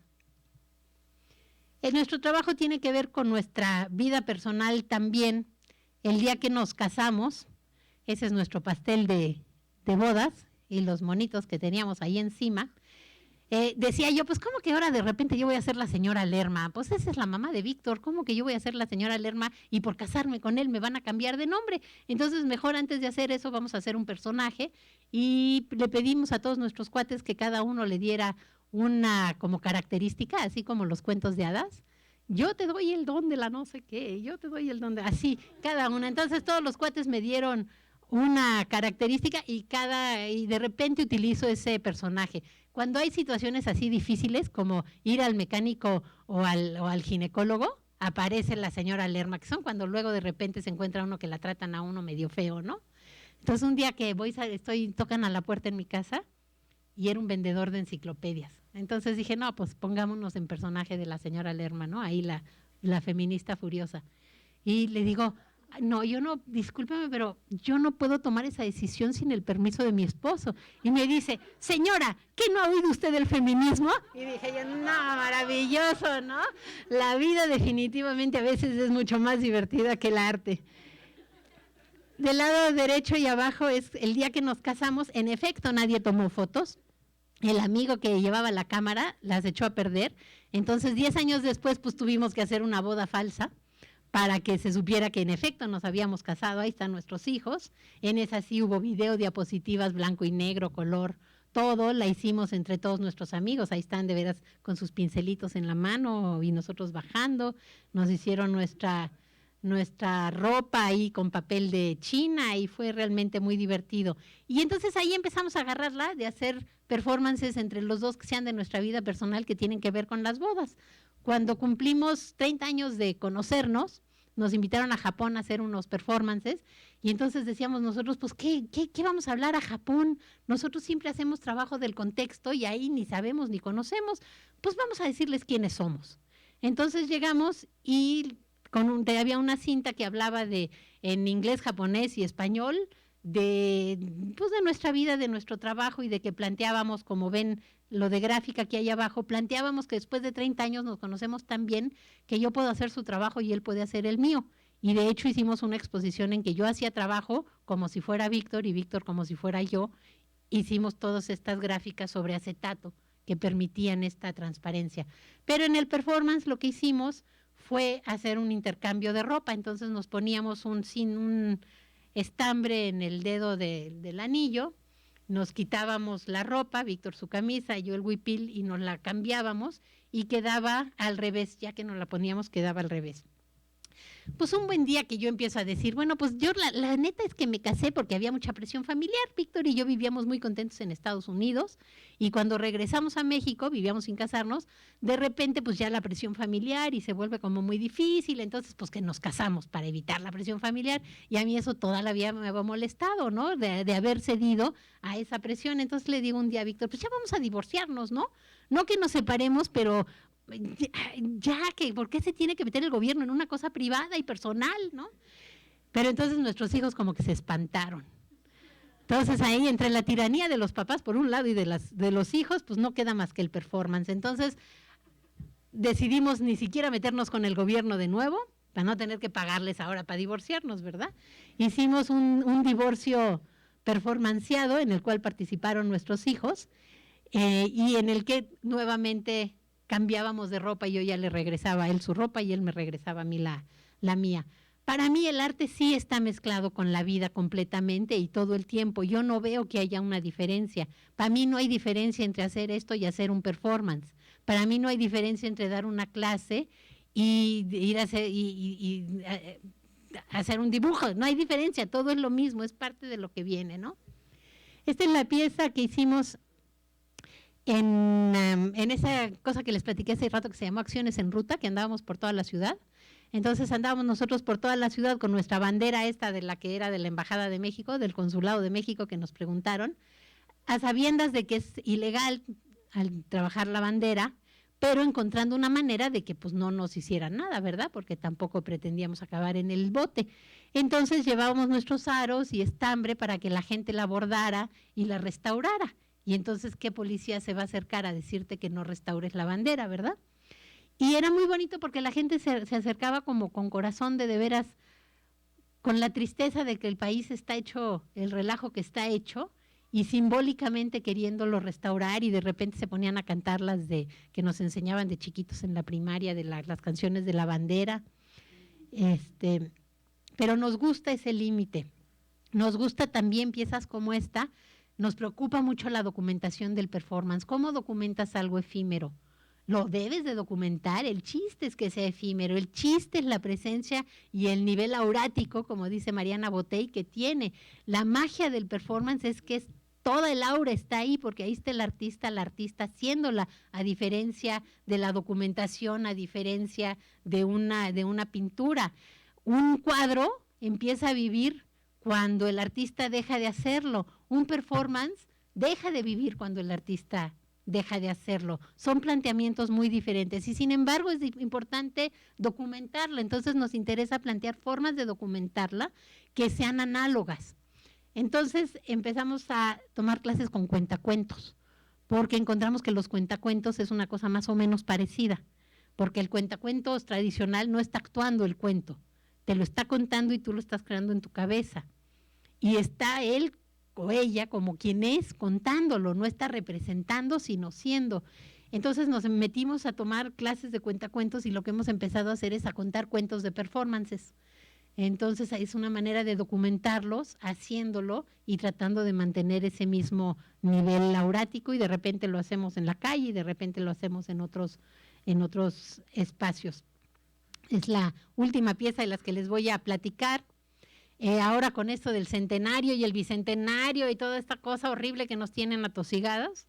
Nuestro trabajo tiene que ver con nuestra vida personal también. El día que nos casamos, ese es nuestro pastel de bodas y los monitos que teníamos ahí encima. Decía yo, pues ¿cómo que ahora de repente yo voy a ser la señora Lerma? Pues esa es la mamá de Víctor, ¿cómo que yo voy a ser la señora Lerma y por casarme con él me van a cambiar de nombre? Entonces mejor antes de hacer eso vamos a hacer un personaje y le pedimos a todos nuestros cuates que cada uno le diera una como característica, así como los cuentos de hadas. Yo te doy el don de la no sé qué, yo te doy el don de... Así, cada una. Entonces todos los cuates me dieron una característica y de repente utilizo ese personaje. Cuando hay situaciones así difíciles como ir al mecánico o al ginecólogo, aparece la señora Lerma, que son cuando luego de repente se encuentra uno que la tratan a uno medio feo, ¿no? Entonces un día que tocan a la puerta en mi casa y era un vendedor de enciclopedias. Entonces dije, no, pues pongámonos en personaje de la señora Lerma, ¿no? Ahí la feminista furiosa. Y le digo, no, yo no, discúlpeme, pero yo no puedo tomar esa decisión sin el permiso de mi esposo. Y me dice, señora, ¿qué no ha oído usted del feminismo? Y dije yo, no, maravilloso, ¿no? La vida definitivamente a veces es mucho más divertida que el arte. Del lado derecho y abajo es el día que nos casamos. En efecto, nadie tomó fotos. El amigo que llevaba la cámara las echó a perder. Entonces, 10 años después, pues tuvimos que hacer una boda falsa para que se supiera que en efecto nos habíamos casado. Ahí están nuestros hijos. En esa sí hubo video, diapositivas, blanco y negro, color, todo. La hicimos entre todos nuestros amigos. Ahí están de veras con sus pincelitos en la mano y nosotros bajando. Nos hicieron nuestra ropa ahí con papel de China y fue realmente muy divertido. Y entonces ahí empezamos a agarrarla de hacer performances entre los dos que sean de nuestra vida personal que tienen que ver con las bodas. Cuando cumplimos 30 años de conocernos, nos invitaron a Japón a hacer unos performances y entonces decíamos nosotros, pues ¿qué vamos a hablar a Japón? Nosotros siempre hacemos trabajo del contexto y ahí ni sabemos ni conocemos, pues vamos a decirles quiénes somos. Entonces llegamos y había una cinta que hablaba en inglés, japonés y español, de nuestra vida, de nuestro trabajo y de que planteábamos, como ven lo de gráfica que hay abajo, planteábamos que después de 30 años nos conocemos tan bien que yo puedo hacer su trabajo y él puede hacer el mío. Y de hecho hicimos una exposición en que yo hacía trabajo como si fuera Víctor y Víctor como si fuera yo. Hicimos todas estas gráficas sobre acetato que permitían esta transparencia. Pero en el performance lo que hicimos fue hacer un intercambio de ropa, entonces nos poníamos un estambre en el dedo del anillo, nos quitábamos la ropa, Víctor su camisa, yo el huipil, y nos la cambiábamos y quedaba al revés, ya que nos la poníamos quedaba al revés. Pues un buen día que yo empiezo a decir, bueno, pues yo la neta es que me casé porque había mucha presión familiar. Víctor y yo vivíamos muy contentos en Estados Unidos y cuando regresamos a México, vivíamos sin casarnos, de repente pues ya la presión familiar y se vuelve como muy difícil, entonces pues que nos casamos para evitar la presión familiar y a mí eso toda la vida me había molestado, ¿no? De haber cedido a esa presión. Entonces le digo un día a Víctor, pues ya vamos a divorciarnos, ¿no? No que nos separemos, pero ya que, ¿por qué se tiene que meter el gobierno en una cosa privada y personal, ¿no? Pero entonces nuestros hijos como que se espantaron. Entonces ahí entre la tiranía de los papás por un lado y de los hijos, pues no queda más que el performance. Entonces decidimos ni siquiera meternos con el gobierno de nuevo, para no tener que pagarles ahora para divorciarnos, ¿verdad? Hicimos un divorcio performanciado en el cual participaron nuestros hijos y en el que nuevamente cambiábamos de ropa y yo ya le regresaba a él su ropa y él me regresaba a mí la mía. Para mí el arte sí está mezclado con la vida completamente y todo el tiempo. Yo no veo que haya una diferencia. Para mí no hay diferencia entre hacer esto y hacer un performance. Para mí no hay diferencia entre dar una clase y ir a hacer un dibujo. No hay diferencia, todo es lo mismo, es parte de lo que viene, ¿no? Esta es la pieza que hicimos en esa cosa que les platiqué hace rato que se llamó Acciones en Ruta, que andábamos por toda la ciudad. Entonces andábamos nosotros por toda la ciudad con nuestra bandera esta de la que era de la Embajada de México, del Consulado de México, que nos preguntaron, a sabiendas de que es ilegal al trabajar la bandera, pero encontrando una manera de que pues no nos hicieran nada, ¿verdad? Porque tampoco pretendíamos acabar en el bote. Entonces llevábamos nuestros aros y estambre para que la gente la bordara y la restaurara. Y entonces, ¿qué policía se va a acercar a decirte que no restaures la bandera, verdad? Y era muy bonito porque la gente se acercaba como con corazón de veras, con la tristeza de que el país está hecho, el relajo que está hecho, y simbólicamente queriéndolo restaurar, y de repente se ponían a cantar las que nos enseñaban de chiquitos en la primaria, de las canciones de la bandera. Pero nos gusta ese límite. Nos gusta también piezas como esta. Nos preocupa mucho la documentación del performance. ¿Cómo documentas algo efímero? Lo debes de documentar, el chiste es que sea efímero, el chiste es la presencia y el nivel aurático, como dice Mariana Botey, que tiene. La magia del performance es que toda el aura está ahí, porque ahí está la artista haciéndola, a diferencia de la documentación, a diferencia de una pintura. Un cuadro empieza a vivir cuando el artista deja de hacerlo, un performance deja de vivir cuando el artista deja de hacerlo. Son planteamientos muy diferentes y sin embargo es importante documentarla. Entonces nos interesa plantear formas de documentarla que sean análogas. Entonces empezamos a tomar clases con cuentacuentos, porque encontramos que los cuentacuentos es una cosa más o menos parecida, porque el cuentacuentos tradicional no está actuando el cuento, te lo está contando y tú lo estás creando en tu cabeza. Y está él o ella como quien es contándolo, no está representando sino siendo. Entonces nos metimos a tomar clases de cuentacuentos y lo que hemos empezado a hacer es a contar cuentos de performances. Entonces es una manera de documentarlos haciéndolo y tratando de mantener ese mismo nivel aurático, y de repente lo hacemos en la calle y de repente lo hacemos en otros espacios. Es la última pieza de las que les voy a platicar. Ahora con esto del centenario y el bicentenario y toda esta cosa horrible que nos tienen atosigadas,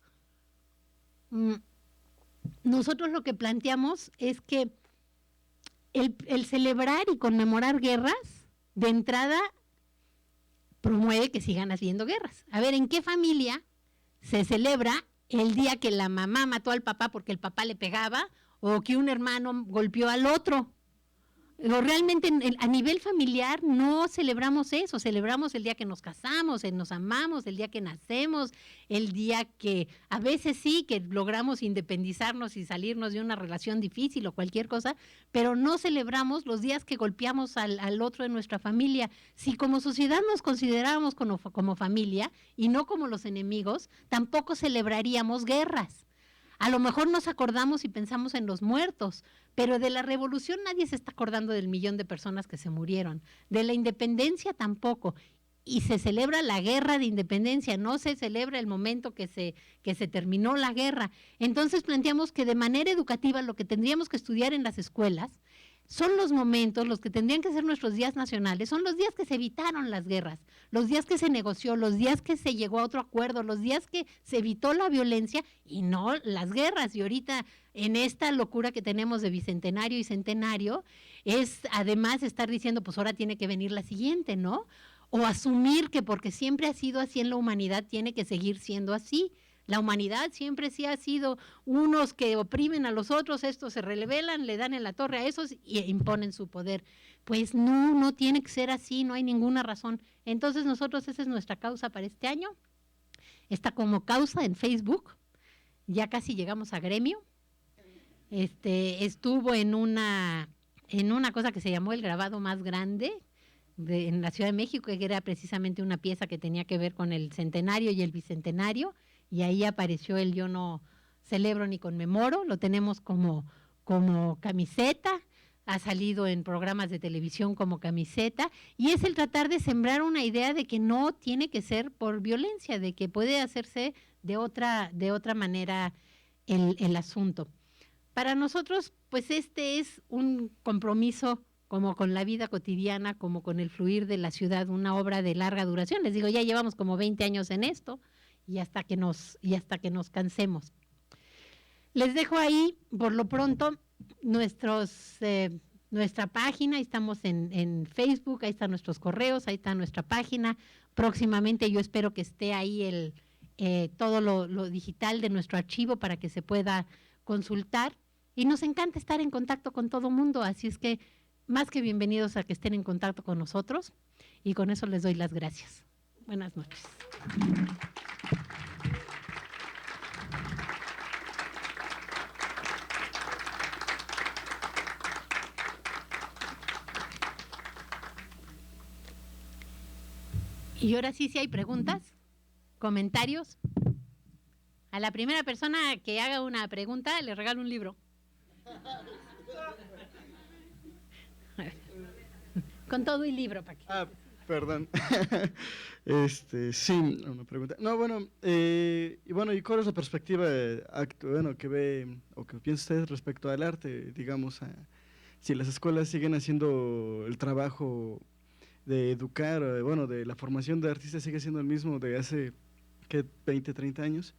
nosotros lo que planteamos es que el celebrar y conmemorar guerras, de entrada, promueve que sigan haciendo guerras. A ver, ¿en qué familia se celebra el día que la mamá mató al papá porque el papá le pegaba o que un hermano golpeó al otro? O realmente a nivel familiar no celebramos eso, celebramos el día que nos casamos, nos amamos, el día que nacemos, el día que a veces sí que logramos independizarnos y salirnos de una relación difícil o cualquier cosa, pero no celebramos los días que golpeamos al otro de nuestra familia. Si como sociedad nos consideráramos como familia y no como los enemigos, tampoco celebraríamos guerras. A lo mejor nos acordamos y pensamos en los muertos, pero de la revolución nadie se está acordando del 1,000,000 de personas que se murieron, de la independencia tampoco, y se celebra la guerra de independencia, no se celebra el momento que se terminó la guerra. Entonces planteamos que de manera educativa lo que tendríamos que estudiar en las escuelas son los momentos, los que tendrían que ser nuestros días nacionales, son los días que se evitaron las guerras, los días que se negoció, los días que se llegó a otro acuerdo, los días que se evitó la violencia y no las guerras. Y ahorita en esta locura que tenemos de bicentenario y centenario, es además estar diciendo, pues ahora tiene que venir la siguiente, ¿no? O asumir que porque siempre ha sido así en la humanidad, tiene que seguir siendo así. La humanidad siempre sí ha sido unos que oprimen a los otros, estos se rebelan, le dan en la torre a esos y imponen su poder. Pues no tiene que ser así, no hay ninguna razón. Entonces nosotros, esa es nuestra causa para este año. Está como causa en Facebook, ya casi llegamos a gremio. Estuvo en una cosa que se llamó el grabado más grande en la Ciudad de México, que era precisamente una pieza que tenía que ver con el centenario y el bicentenario, y ahí apareció el Yo no celebro ni conmemoro, lo tenemos como camiseta, ha salido en programas de televisión como camiseta, y es el tratar de sembrar una idea de que no tiene que ser por violencia, de que puede hacerse de otra manera el asunto. Para nosotros, pues este es un compromiso como con la vida cotidiana, como con el fluir de la ciudad, una obra de larga duración. Les digo, ya llevamos como 20 años en esto y hasta que nos cansemos. Les dejo ahí, por lo pronto, nuestra página, estamos en Facebook, ahí están nuestros correos, ahí está nuestra página. Próximamente yo espero que esté ahí todo lo digital de nuestro archivo para que se pueda consultar. Y nos encanta estar en contacto con todo mundo, así es que más que bienvenidos a que estén en contacto con nosotros, y con eso les doy las gracias. Buenas noches. Y ahora sí, si hay preguntas, comentarios. A la primera persona que haga una pregunta, le regalo un libro. Con todo y libro, Paqui. Perdón. Sí, una pregunta. No, bueno, ¿y cuál es la perspectiva que ve o que piensa usted respecto al arte? Digamos, si las escuelas siguen haciendo el trabajo de educar, de la formación de artistas sigue siendo el mismo de hace, 20, 30 años,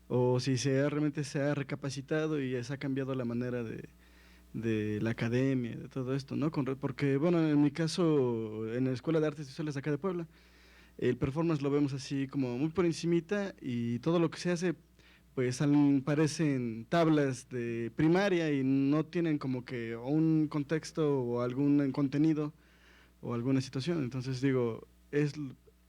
o si realmente se ha recapacitado y se ha cambiado la manera de la academia, de todo esto, ¿no? Porque, en mi caso, en la Escuela de Artes Visuales acá de Puebla, el performance lo vemos así como muy por encimita, y todo lo que se hace, pues parecen tablas de primaria y no tienen como que un contexto o algún contenido o alguna situación. Entonces digo,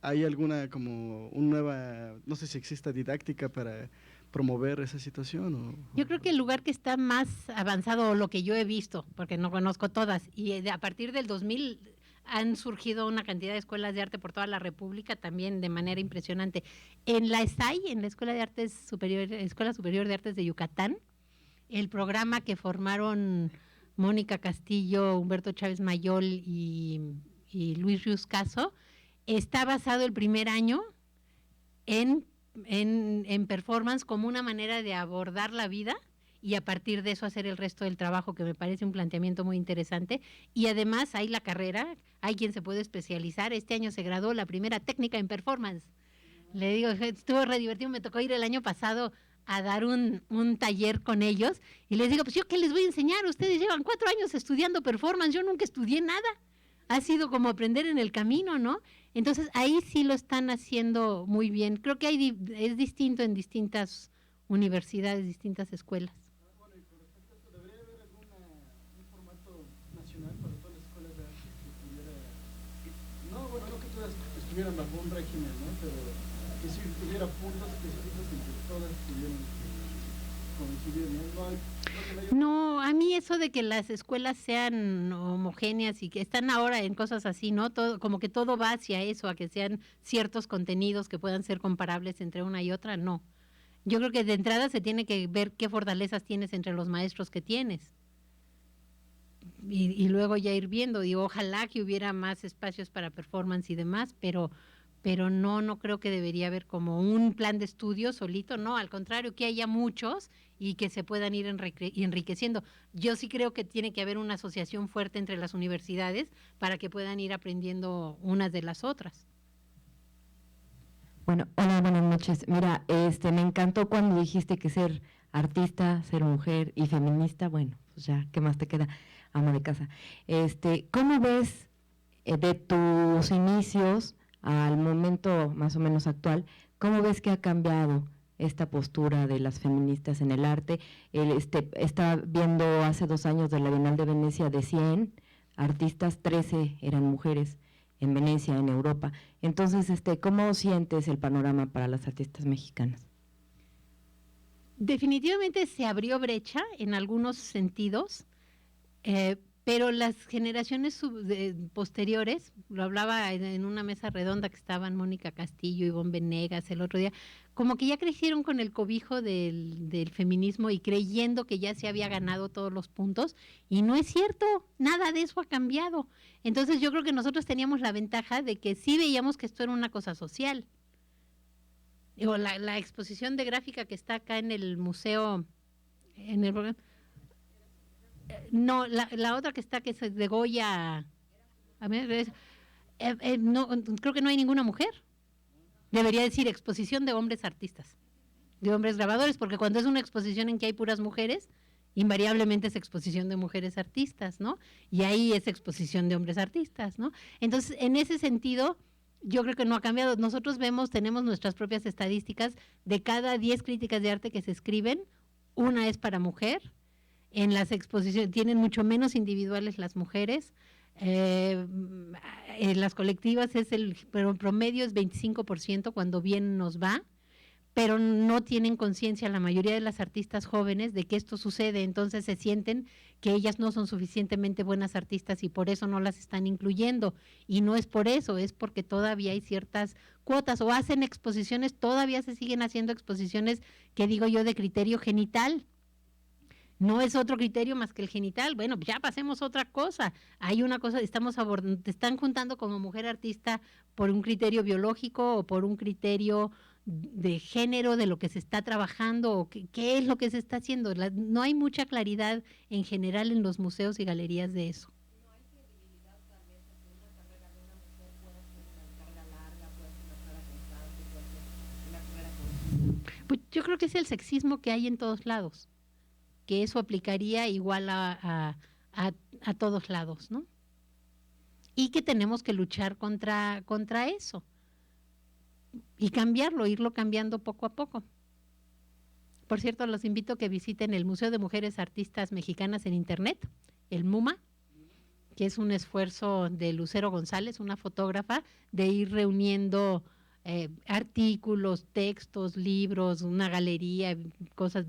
¿hay alguna como no sé si exista didáctica para promover esa situación? Yo creo que el lugar que está más avanzado, o lo que yo he visto, porque no conozco todas, y a partir del 2000 han surgido una cantidad de escuelas de arte por toda la República también de manera impresionante. En la ESAI, en la Escuela Superior de Artes de Yucatán, el programa que formaron Mónica Castillo, Humberto Chávez Mayol y Luis Rius Caso, está basado el primer año en performance como una manera de abordar la vida, y a partir de eso hacer el resto del trabajo, que me parece un planteamiento muy interesante. Y además hay la carrera, hay quien se puede especializar. Este año se graduó la primera técnica en performance. Le digo, estuvo re divertido, me tocó ir el año pasado a dar un taller con ellos, y les digo, pues yo qué les voy a enseñar, ustedes llevan 4 años estudiando performance, yo nunca estudié nada, ha sido como aprender en el camino, ¿no? Entonces ahí sí lo están haciendo muy bien. Creo que es distinto en distintas universidades, distintas escuelas. Bueno, y con respecto a esto, ¿debería haber un formato nacional para todas las escuelas de arte que no que todas estuvieran bajo un régimen, ¿no? Pero que sí tuviera puntos específicos en que todas tuvieran coincidir, ¿no? No, a mí eso de que las escuelas sean homogéneas y que están ahora en cosas así, ¿no? Como que todo va hacia eso, a que sean ciertos contenidos que puedan ser comparables entre una y otra, no. Yo creo que de entrada se tiene que ver qué fortalezas tienes entre los maestros que tienes. Y luego ya ir viendo, y ojalá que hubiera más espacios para performance y demás, pero no creo que debería haber como un plan de estudio solito, no, al contrario, que haya muchos y que se puedan ir enriqueciendo. Yo sí creo que tiene que haber una asociación fuerte entre las universidades para que puedan ir aprendiendo unas de las otras. Bueno, hola, buenas noches. Mira, me encantó cuando dijiste que ser artista, ser mujer y feminista, bueno, pues ya, ¿qué más te queda, ama de casa? ¿Cómo ves de tus inicios al momento más o menos actual, cómo ves que ha cambiado esta postura de las feministas en el arte. Estaba viendo hace 2 años de la Bienal de Venecia, de 100 artistas, 13 eran mujeres en Venecia, en Europa. Entonces, ¿cómo sientes el panorama para las artistas mexicanas? Definitivamente se abrió brecha en algunos sentidos, pero las generaciones posteriores, lo hablaba en una mesa redonda que estaban Mónica Castillo, Ivonne Venegas el otro día, como que ya crecieron con el cobijo del feminismo y creyendo que ya se había ganado todos los puntos, y no es cierto, nada de eso ha cambiado. Entonces yo creo que nosotros teníamos la ventaja de que sí veíamos que esto era una cosa social. Digo, la exposición de gráfica que está acá en el museo, en el no, la otra que está, que es de Goya, a ver, no, creo que no hay ninguna mujer. Debería decir exposición de hombres artistas, de hombres grabadores, porque cuando es una exposición en que hay puras mujeres, invariablemente es exposición de mujeres artistas, ¿no? Y ahí es exposición de hombres artistas, ¿no? Entonces, en ese sentido, yo creo que no ha cambiado. Nosotros tenemos nuestras propias estadísticas. De cada 10 críticas de arte que se escriben, una es para mujer. En las exposiciones tienen mucho menos individuales las mujeres. En las colectivas pero en promedio es 25% cuando bien nos va, pero no tienen conciencia la mayoría de las artistas jóvenes de que esto sucede, entonces se sienten que ellas no son suficientemente buenas artistas y por eso no las están incluyendo, y no es por eso, es porque todavía hay ciertas cuotas, o hacen exposiciones, todavía se siguen haciendo exposiciones que digo yo de criterio genital. No es otro criterio más que el genital. Bueno, ya pasemos a otra cosa. Hay una cosa, te están juntando como mujer artista por un criterio biológico o por un criterio de género, de lo que se está trabajando, o qué es lo que se está haciendo. No hay mucha claridad en general en los museos y galerías de eso. ¿No hay credibilidad tal vez que una carrera de una mujer pueda ser una carrera larga, puede ser una carrera constante, puede ser una carrera? Pues yo creo que es el sexismo que hay en todos lados, que eso aplicaría igual a todos lados, ¿no? Y que tenemos que luchar contra eso y cambiarlo, irlo cambiando poco a poco. Por cierto, los invito a que visiten el Museo de Mujeres Artistas Mexicanas en Internet, el MUMA, que es un esfuerzo de Lucero González, una fotógrafa, de ir reuniendo artículos, textos, libros, una galería,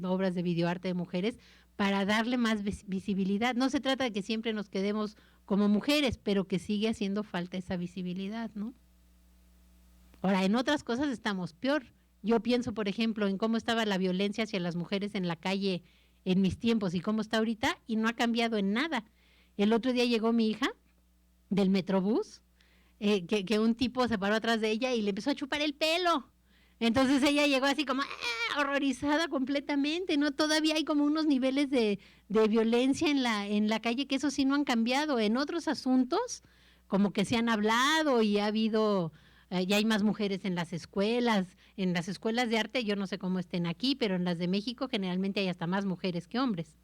obras de videoarte de mujeres, para darle más visibilidad. No se trata de que siempre nos quedemos como mujeres, pero que sigue haciendo falta esa visibilidad, ¿no? Ahora, en otras cosas estamos peor. Yo pienso, por ejemplo, en cómo estaba la violencia hacia las mujeres en la calle en mis tiempos y cómo está ahorita, y no ha cambiado en nada. El otro día llegó mi hija del Metrobús, que un tipo se paró atrás de ella y le empezó a chupar el pelo. Entonces ella llegó así como horrorizada completamente, ¿no? Todavía hay como unos niveles de violencia en la calle que eso sí no han cambiado. En otros asuntos, como que se han hablado y ha habido, ya hay más mujeres en las escuelas de arte, yo no sé cómo estén aquí, pero en las de México generalmente hay hasta más mujeres que hombres.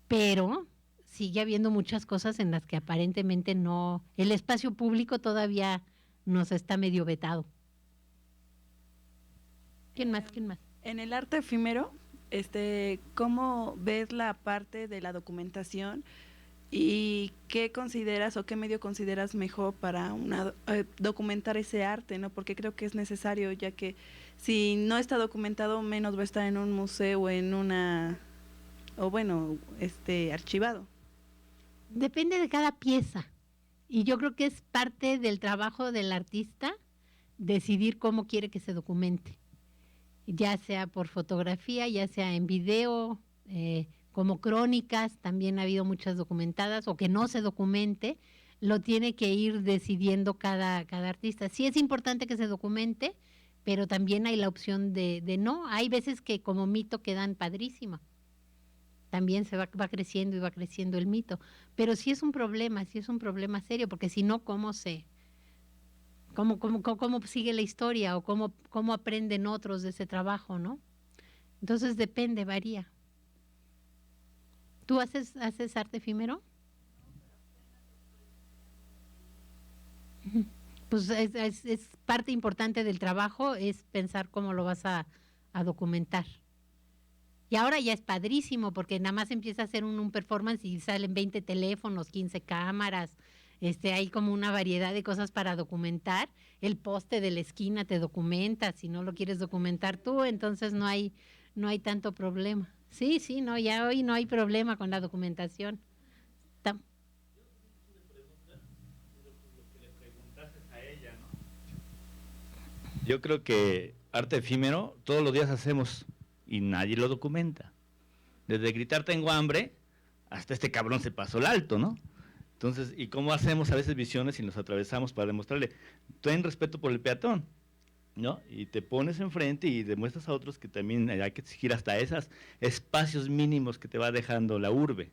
Pero sigue habiendo muchas cosas en las que aparentemente no, el espacio público todavía nos está medio vetado. ¿Quién más? En el arte efímero, ¿cómo ves la parte de la documentación y qué consideras o qué medio consideras mejor para documentar ese arte, ¿no? Porque creo que es necesario, ya que si no está documentado, menos va a estar en un museo o en archivado. Depende de cada pieza, y yo creo que es parte del trabajo del artista decidir cómo quiere que se documente, ya sea por fotografía, ya sea en video, como crónicas, también ha habido muchas documentadas, o que no se documente, lo tiene que ir decidiendo cada artista. Sí es importante que se documente, pero también hay la opción de no. Hay veces que como mito quedan padrísimo. También va creciendo y va creciendo el mito. Pero sí es un problema serio, porque si no, ¿cómo sigue la historia, o cómo aprenden otros de ese trabajo, ¿no? Entonces depende, varía. ¿Tú haces arte efímero? Pues es parte importante del trabajo, es pensar cómo lo vas a a documentar. Y ahora ya es padrísimo porque nada más empieza a hacer un performance y salen 20 teléfonos, 15 cámaras, hay como una variedad de cosas para documentar. El poste de la esquina te documenta, si no lo quieres documentar tú, entonces no hay tanto problema. Sí, no, ya hoy no hay problema con la documentación. Yo creo que arte efímero todos los días hacemos y nadie lo documenta. Desde gritar tengo hambre hasta este cabrón se pasó el alto, ¿no? Entonces, ¿y cómo hacemos a veces visiones y nos atravesamos para demostrarle? Ten respeto por el peatón, ¿no? Y te pones enfrente y demuestras a otros que también hay que exigir hasta esos espacios mínimos que te va dejando la urbe.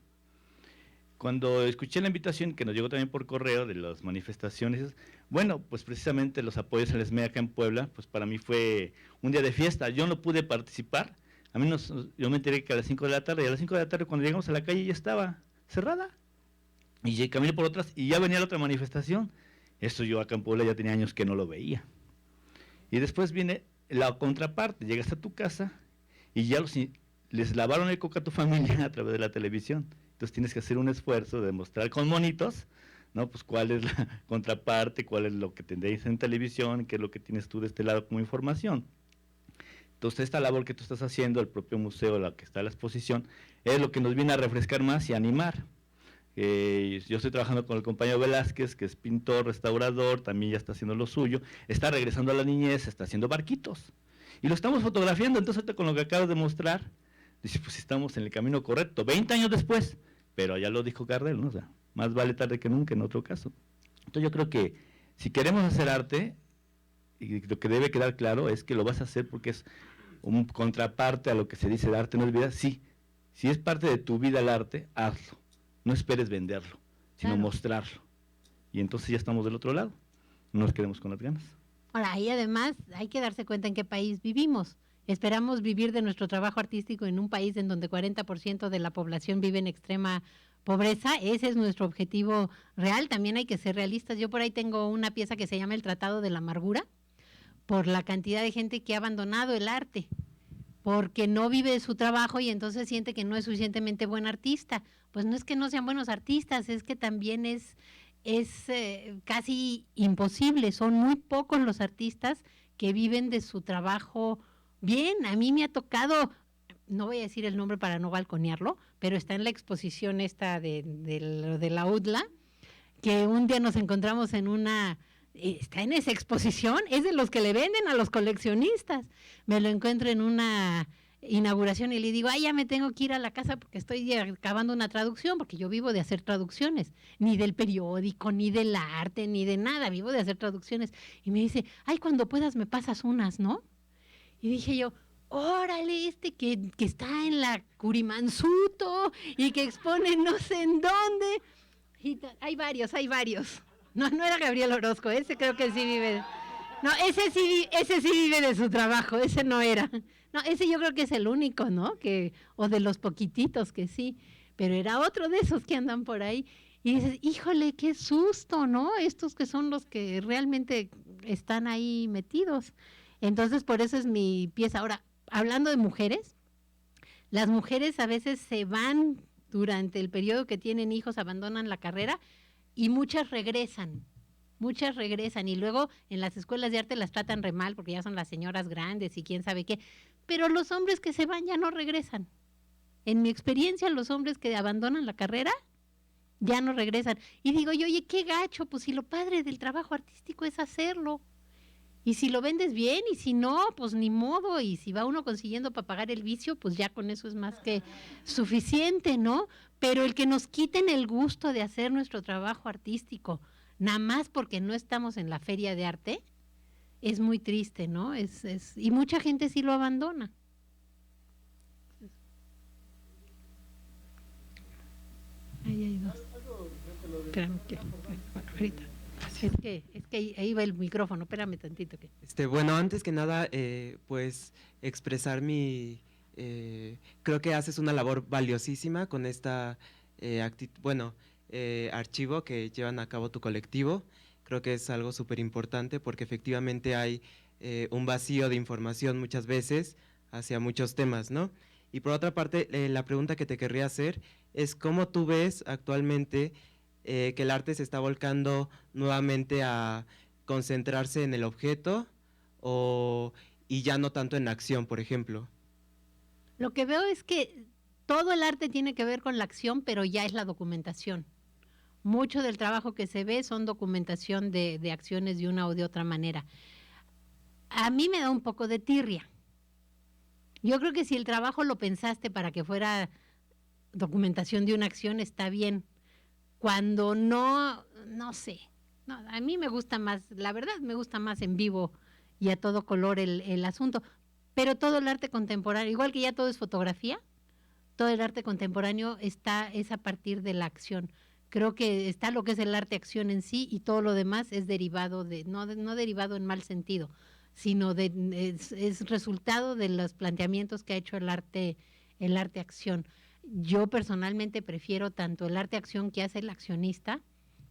Cuando escuché la invitación que nos llegó también por correo de las manifestaciones, bueno, pues precisamente los apoyos al SME acá en Puebla, pues para mí fue un día de fiesta. Yo no pude participar, yo me enteré que a las 5 de la tarde, y a las 5 de la tarde cuando llegamos a la calle ya estaba cerrada. Y caminé por otras y ya venía la otra manifestación. Esto yo acá en Puebla ya tenía años que no lo veía. Y después viene la contraparte, llegas a tu casa y ya les lavaron el coco a tu familia a través de la televisión. Entonces tienes que hacer un esfuerzo de demostrar con monitos, ¿no? Pues cuál es la contraparte, cuál es lo que tendréis en televisión, qué es lo que tienes tú de este lado como información. Entonces esta labor que tú estás haciendo, el propio museo, la que está en la exposición, es lo que nos viene a refrescar más y animar. Yo estoy trabajando con el compañero Velázquez, que es pintor, restaurador, también ya está haciendo lo suyo, está regresando a la niñez, está haciendo barquitos. Y lo estamos fotografiando, entonces ahorita con lo que acabas de mostrar, dice, pues estamos en el camino correcto, 20 años después, pero ya lo dijo Gardel, ¿no? O sea, más vale tarde que nunca en otro caso. Entonces yo creo que si queremos hacer arte, y lo que debe quedar claro es que lo vas a hacer porque es un contraparte a lo que se dice el arte no es vida, sí, si es parte de tu vida el arte, hazlo. No esperes venderlo, sino Claro. mostrarlo. Y entonces ya estamos del otro lado. No nos quedemos con las ganas. Ahora, y además hay que darse cuenta en qué país vivimos. Esperamos vivir de nuestro trabajo artístico en un país en donde 40% de la población vive en extrema pobreza. Ese es nuestro objetivo real. También hay que ser realistas. Yo por ahí tengo una pieza que se llama El Tratado de la Amargura, por la cantidad de gente que ha abandonado el arte, porque no vive de su trabajo y entonces siente que no es suficientemente buen artista. Pues no es que no sean buenos artistas, es que también es casi imposible. Son muy pocos los artistas que viven de su trabajo bien. A mí me ha tocado, no voy a decir el nombre para no balconearlo, pero está en la exposición esta de la UDLA, que un día nos encontramos está en esa exposición, es de los que le venden a los coleccionistas. Me lo encuentro en una inauguración y le digo, ya me tengo que ir a la casa porque estoy acabando una traducción, porque yo vivo de hacer traducciones, ni del periódico, ni del arte, ni de nada, vivo de hacer traducciones. Y me dice, cuando puedas me pasas unas, ¿no? Y dije yo, órale, que está en la Curimansuto y que expone no sé en dónde. Y hay varios. No era Gabriel Orozco, ese creo que sí vive. No, ese sí vive de su trabajo, ese no era. No, ese yo creo que es el único, ¿no? O de los poquititos que sí, pero era otro de esos que andan por ahí. Y dices, híjole, qué susto, ¿no? Estos que son los que realmente están ahí metidos. Entonces, por eso es mi pieza. Ahora, hablando de mujeres, las mujeres a veces se van durante el periodo que tienen hijos, abandonan la carrera y muchas regresan y luego en las escuelas de arte las tratan re mal porque ya son las señoras grandes y quién sabe qué, pero los hombres que se van ya no regresan. En mi experiencia, los hombres que abandonan la carrera ya no regresan. Y digo yo, oye, qué gacho, pues si lo padre del trabajo artístico es hacerlo. Y si lo vendes bien, y si no, pues ni modo. Y si va uno consiguiendo para pagar el vicio, pues ya con eso es más que suficiente, ¿no? Pero el que nos quiten el gusto de hacer nuestro trabajo artístico, nada más porque no estamos en la feria de arte, es muy triste, ¿no? Y mucha gente sí lo abandona. Ahí hay dos. Espérame, ahorita. Es que ahí va el micrófono, espérame tantito. Bueno, antes que nada, pues expresar creo que haces una labor valiosísima con esta archivo que llevan a cabo tu colectivo. Creo que es algo súper importante porque efectivamente hay un vacío de información muchas veces hacia muchos temas, ¿no? Y por otra parte, la pregunta que te querría hacer es cómo tú ves actualmente que el arte se está volcando nuevamente a concentrarse en el objeto y ya no tanto en acción, por ejemplo. Lo que veo es que todo el arte tiene que ver con la acción, pero ya es la documentación. Mucho del trabajo que se ve son documentación de acciones de una o de otra manera. A mí me da un poco de tirria. Yo creo que si el trabajo lo pensaste para que fuera documentación de una acción, está bien. Cuando no sé. No, a mí me gusta más, la verdad, me gusta más en vivo y a todo color el asunto. Pero todo el arte contemporáneo, igual que ya todo es fotografía, todo el arte contemporáneo es a partir de la acción. Creo que está lo que es el arte-acción en sí y todo lo demás es derivado no derivado en mal sentido, sino es resultado de los planteamientos que ha hecho el arte-acción. Yo personalmente prefiero tanto el arte-acción que hace el accionista,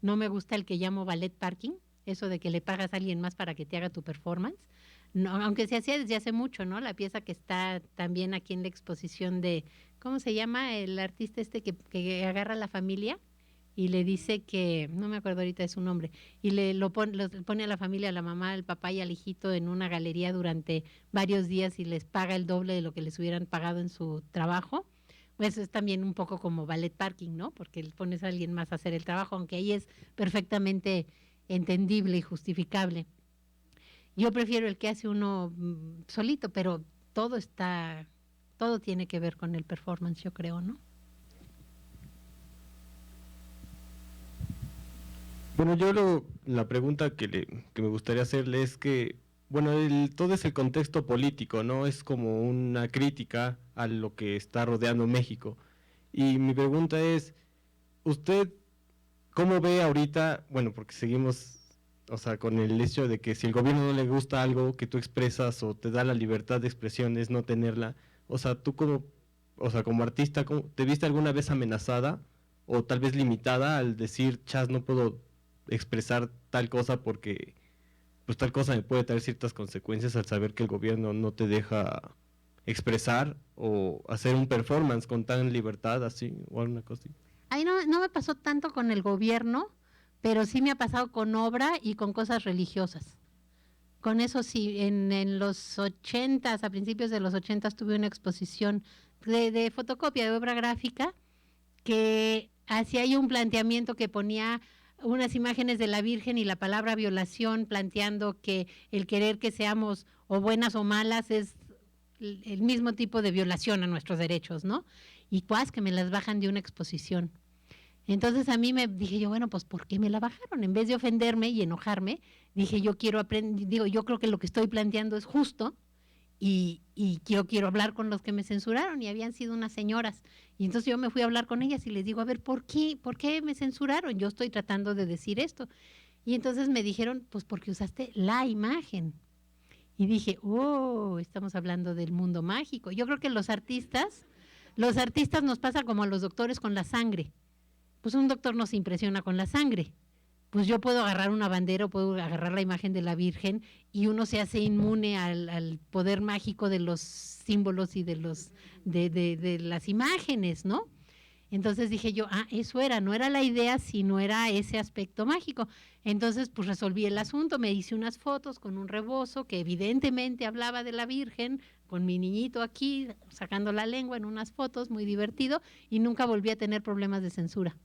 no me gusta el que llamo ballet parking, eso de que le pagas a alguien más para que te haga tu performance, no, aunque se hacía desde hace mucho, ¿no? La pieza que está también aquí en la exposición de, ¿cómo se llama? El artista que agarra a la familia y le dice que, no me acuerdo ahorita de su nombre, y lo pone a la familia, a la mamá, al papá y al hijito en una galería durante varios días y les paga el doble de lo que les hubieran pagado en su trabajo. Pues es también un poco como ballet parking, ¿no? Porque le pones a alguien más a hacer el trabajo, aunque ahí es perfectamente entendible y justificable. Yo prefiero el que hace uno solito, pero todo tiene que ver con el performance, yo creo, ¿no? Bueno, la pregunta que me gustaría hacerle es que, bueno, todo es el contexto político, ¿no? Es como una crítica a lo que está rodeando México. Y mi pregunta es, ¿usted cómo ve ahorita, bueno, porque seguimos, o sea, con el hecho de que si el gobierno no le gusta algo que tú expresas o te da la libertad de expresión es no tenerla, o sea, tú como artista, ¿te viste alguna vez amenazada o tal vez limitada al decir, chas, no puedo expresar tal cosa porque pues tal cosa me puede traer ciertas consecuencias al saber que el gobierno no te deja expresar o hacer un performance con tan libertad así o alguna cosa así? Ahí no me pasó tanto con el gobierno, pero sí me ha pasado con obra y con cosas religiosas. Con eso sí, en los 80s, a principios de los 80s tuve una exposición de fotocopia, de obra gráfica, que hacía ahí un planteamiento que ponía unas imágenes de la Virgen y la palabra violación, planteando que el querer que seamos o buenas o malas es el mismo tipo de violación a nuestros derechos, ¿no? Y pues que me las bajan de una exposición. Entonces a mí dije yo, bueno, pues ¿por qué me la bajaron? En vez de ofenderme y enojarme, dije yo quiero aprender, yo creo que lo que estoy planteando es justo y yo quiero hablar con los que me censuraron y habían sido unas señoras. Y entonces yo me fui a hablar con ellas y les digo, a ver, ¿por qué me censuraron? Yo estoy tratando de decir esto. Y entonces me dijeron, pues porque usaste la imagen. Y dije, estamos hablando del mundo mágico. Yo creo que los artistas nos pasa como a los doctores con la sangre. Pues un doctor no se impresiona con la sangre. Pues yo puedo agarrar una bandera o puedo agarrar la imagen de la Virgen y uno se hace inmune al poder mágico de los símbolos y de las imágenes, ¿no? Entonces dije yo, eso no era la idea, sino era ese aspecto mágico. Entonces, pues resolví el asunto, me hice unas fotos con un rebozo que evidentemente hablaba de la Virgen, con mi niñito aquí, sacando la lengua en unas fotos, muy divertido, y nunca volví a tener problemas de censura.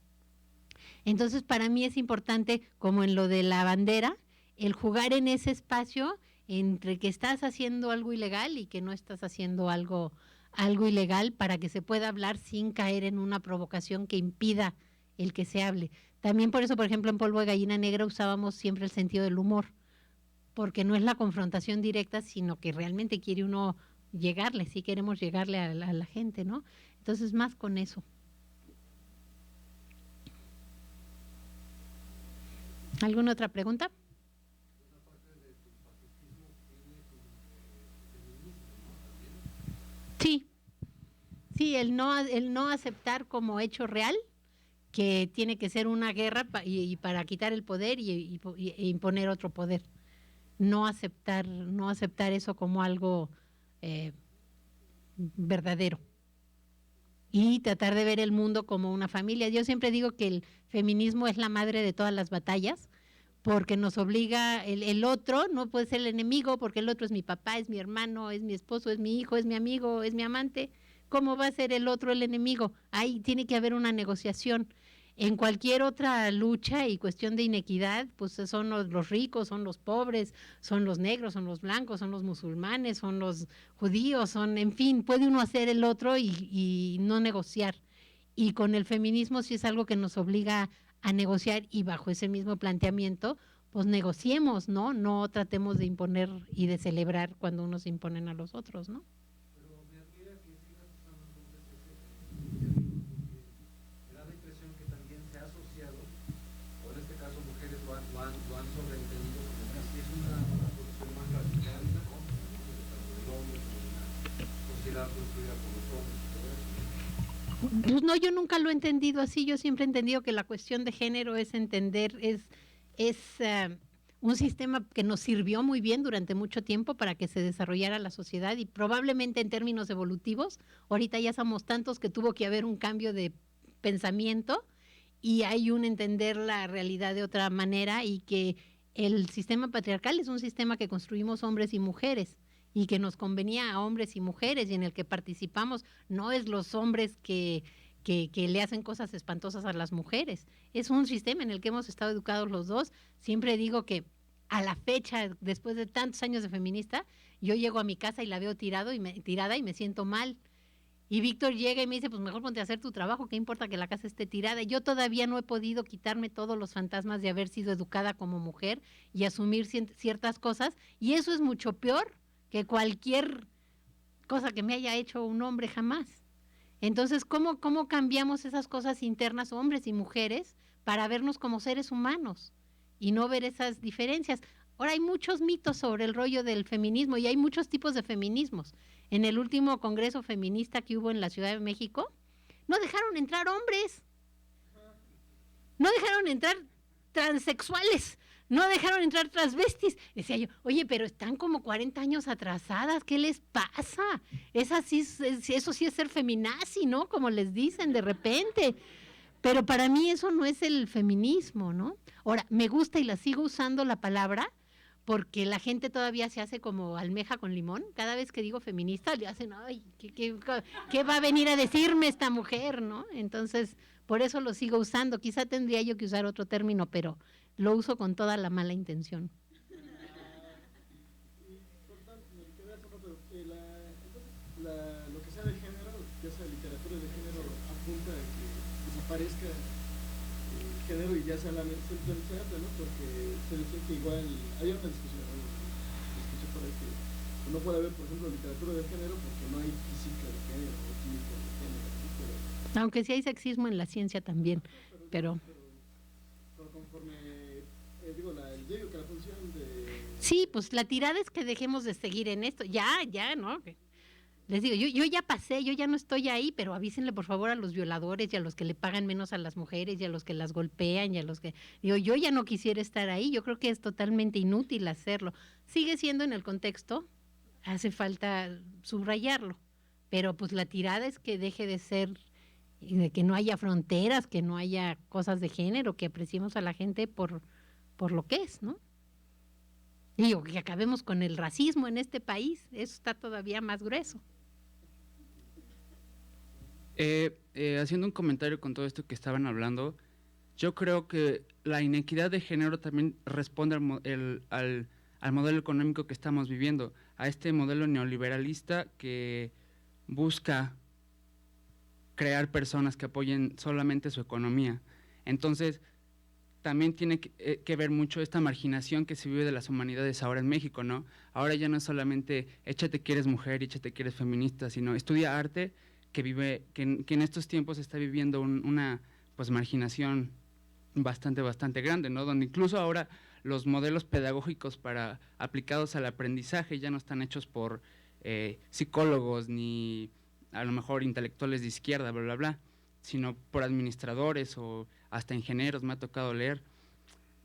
Entonces, para mí es importante, como en lo de la bandera, el jugar en ese espacio entre que estás haciendo algo ilegal y que no estás haciendo algo ilegal, para que se pueda hablar sin caer en una provocación que impida el que se hable. También por eso, por ejemplo, en Polvo de Gallina Negra usábamos siempre el sentido del humor, porque no es la confrontación directa, sino que realmente quiere uno llegarle, sí queremos llegarle a la gente, ¿no? Entonces, más con eso. ¿Alguna otra pregunta? Sí, el no aceptar como hecho real que tiene que ser una guerra y para quitar el poder e imponer otro poder. No aceptar eso como algo verdadero y tratar de ver el mundo como una familia. Yo siempre digo que el feminismo es la madre de todas las batallas, porque nos obliga, el otro no puede ser el enemigo, porque el otro es mi papá, es mi hermano, es mi esposo, es mi hijo, es mi amigo, es mi amante. ¿Cómo va a ser el otro el enemigo? Ahí tiene que haber una negociación. En cualquier otra lucha y cuestión de inequidad, pues son los ricos, son los pobres, son los negros, son los blancos, son los musulmanes, son los judíos, en fin, puede uno hacer el otro y no negociar. Y con el feminismo sí es algo que nos obliga a negociar, y bajo ese mismo planteamiento, pues negociemos, ¿no? No tratemos de imponer y de celebrar cuando unos imponen a los otros, ¿no? Pues no, yo nunca lo he entendido así. Yo siempre he entendido que la cuestión de género es entender, es un sistema que nos sirvió muy bien durante mucho tiempo para que se desarrollara la sociedad, y probablemente en términos evolutivos, ahorita ya somos tantos que tuvo que haber un cambio de pensamiento y hay un entender la realidad de otra manera, y que el sistema patriarcal es un sistema que construimos hombres y mujeres, y que nos convenía a hombres y mujeres, y en el que participamos. No es los hombres que le hacen cosas espantosas a las mujeres. Es un sistema en el que hemos estado educados los dos. Siempre digo que a la fecha, después de tantos años de feminista, yo llego a mi casa y la veo tirada y me siento mal. Y Víctor llega y me dice, pues mejor ponte a hacer tu trabajo, ¿qué importa que la casa esté tirada? Y yo todavía no he podido quitarme todos los fantasmas de haber sido educada como mujer y asumir ciertas cosas, y eso es mucho peor que cualquier cosa que me haya hecho un hombre jamás. Entonces, ¿cómo cambiamos esas cosas internas, hombres y mujeres, para vernos como seres humanos y no ver esas diferencias? Ahora hay muchos mitos sobre el rollo del feminismo, y hay muchos tipos de feminismos. En el último congreso feminista que hubo en la Ciudad de México, no dejaron entrar hombres, no dejaron entrar transexuales, no dejaron entrar transvestis. Decía yo, oye, pero están como 40 años atrasadas, ¿qué les pasa? Eso sí es ser feminazi, ¿no? Como les dicen de repente. Pero para mí eso no es el feminismo, ¿no? Ahora, me gusta y la sigo usando la palabra, porque la gente todavía se hace como almeja con limón. Cada vez que digo feminista, le hacen, ay, ¿qué va a venir a decirme esta mujer, no? Entonces, por eso lo sigo usando. Quizá tendría yo que usar otro término, pero lo uso con toda la mala intención. Lo que sea de género, ya sea literatura de género, apunta a que desaparezca el género y ya sea la mente centralizada, ¿no? Porque se dice que igual hay una discusión, ¿no? Escuché por ahí que no puede haber, por ejemplo, literatura de género porque no hay física de género o química de género, ¿no? Aunque sí hay sexismo en la ciencia también, pero conforme yo digo que la función de... Sí, pues la tirada es que dejemos de seguir en esto. Ya, ¿no? Les digo, yo ya pasé, yo ya no estoy ahí, pero avísenle por favor a los violadores y a los que le pagan menos a las mujeres y a los que las golpean y a los que... Digo, yo ya no quisiera estar ahí, yo creo que es totalmente inútil hacerlo. Sigue siendo en el contexto, hace falta subrayarlo, pero pues la tirada es que deje de ser, de que no haya fronteras, que no haya cosas de género, que apreciemos a la gente por lo que es, ¿no? Digo, que acabemos con el racismo en este país, eso está todavía más grueso. Haciendo un comentario con todo esto que estaban hablando, yo creo que la inequidad de género también responde al modelo económico que estamos viviendo, a este modelo neoliberalista que busca crear personas que apoyen solamente su economía. Entonces, también tiene que ver mucho esta marginación que se vive de las humanidades ahora en México, ¿no? Ahora ya no es solamente échate que eres mujer y échate que eres feminista, sino estudia arte, que en estos tiempos está viviendo una pues marginación bastante grande, ¿no? Donde incluso ahora los modelos pedagógicos aplicados al aprendizaje ya no están hechos por psicólogos ni a lo mejor intelectuales de izquierda, bla, bla, bla, sino por administradores o hasta ingenieros, me ha tocado leer.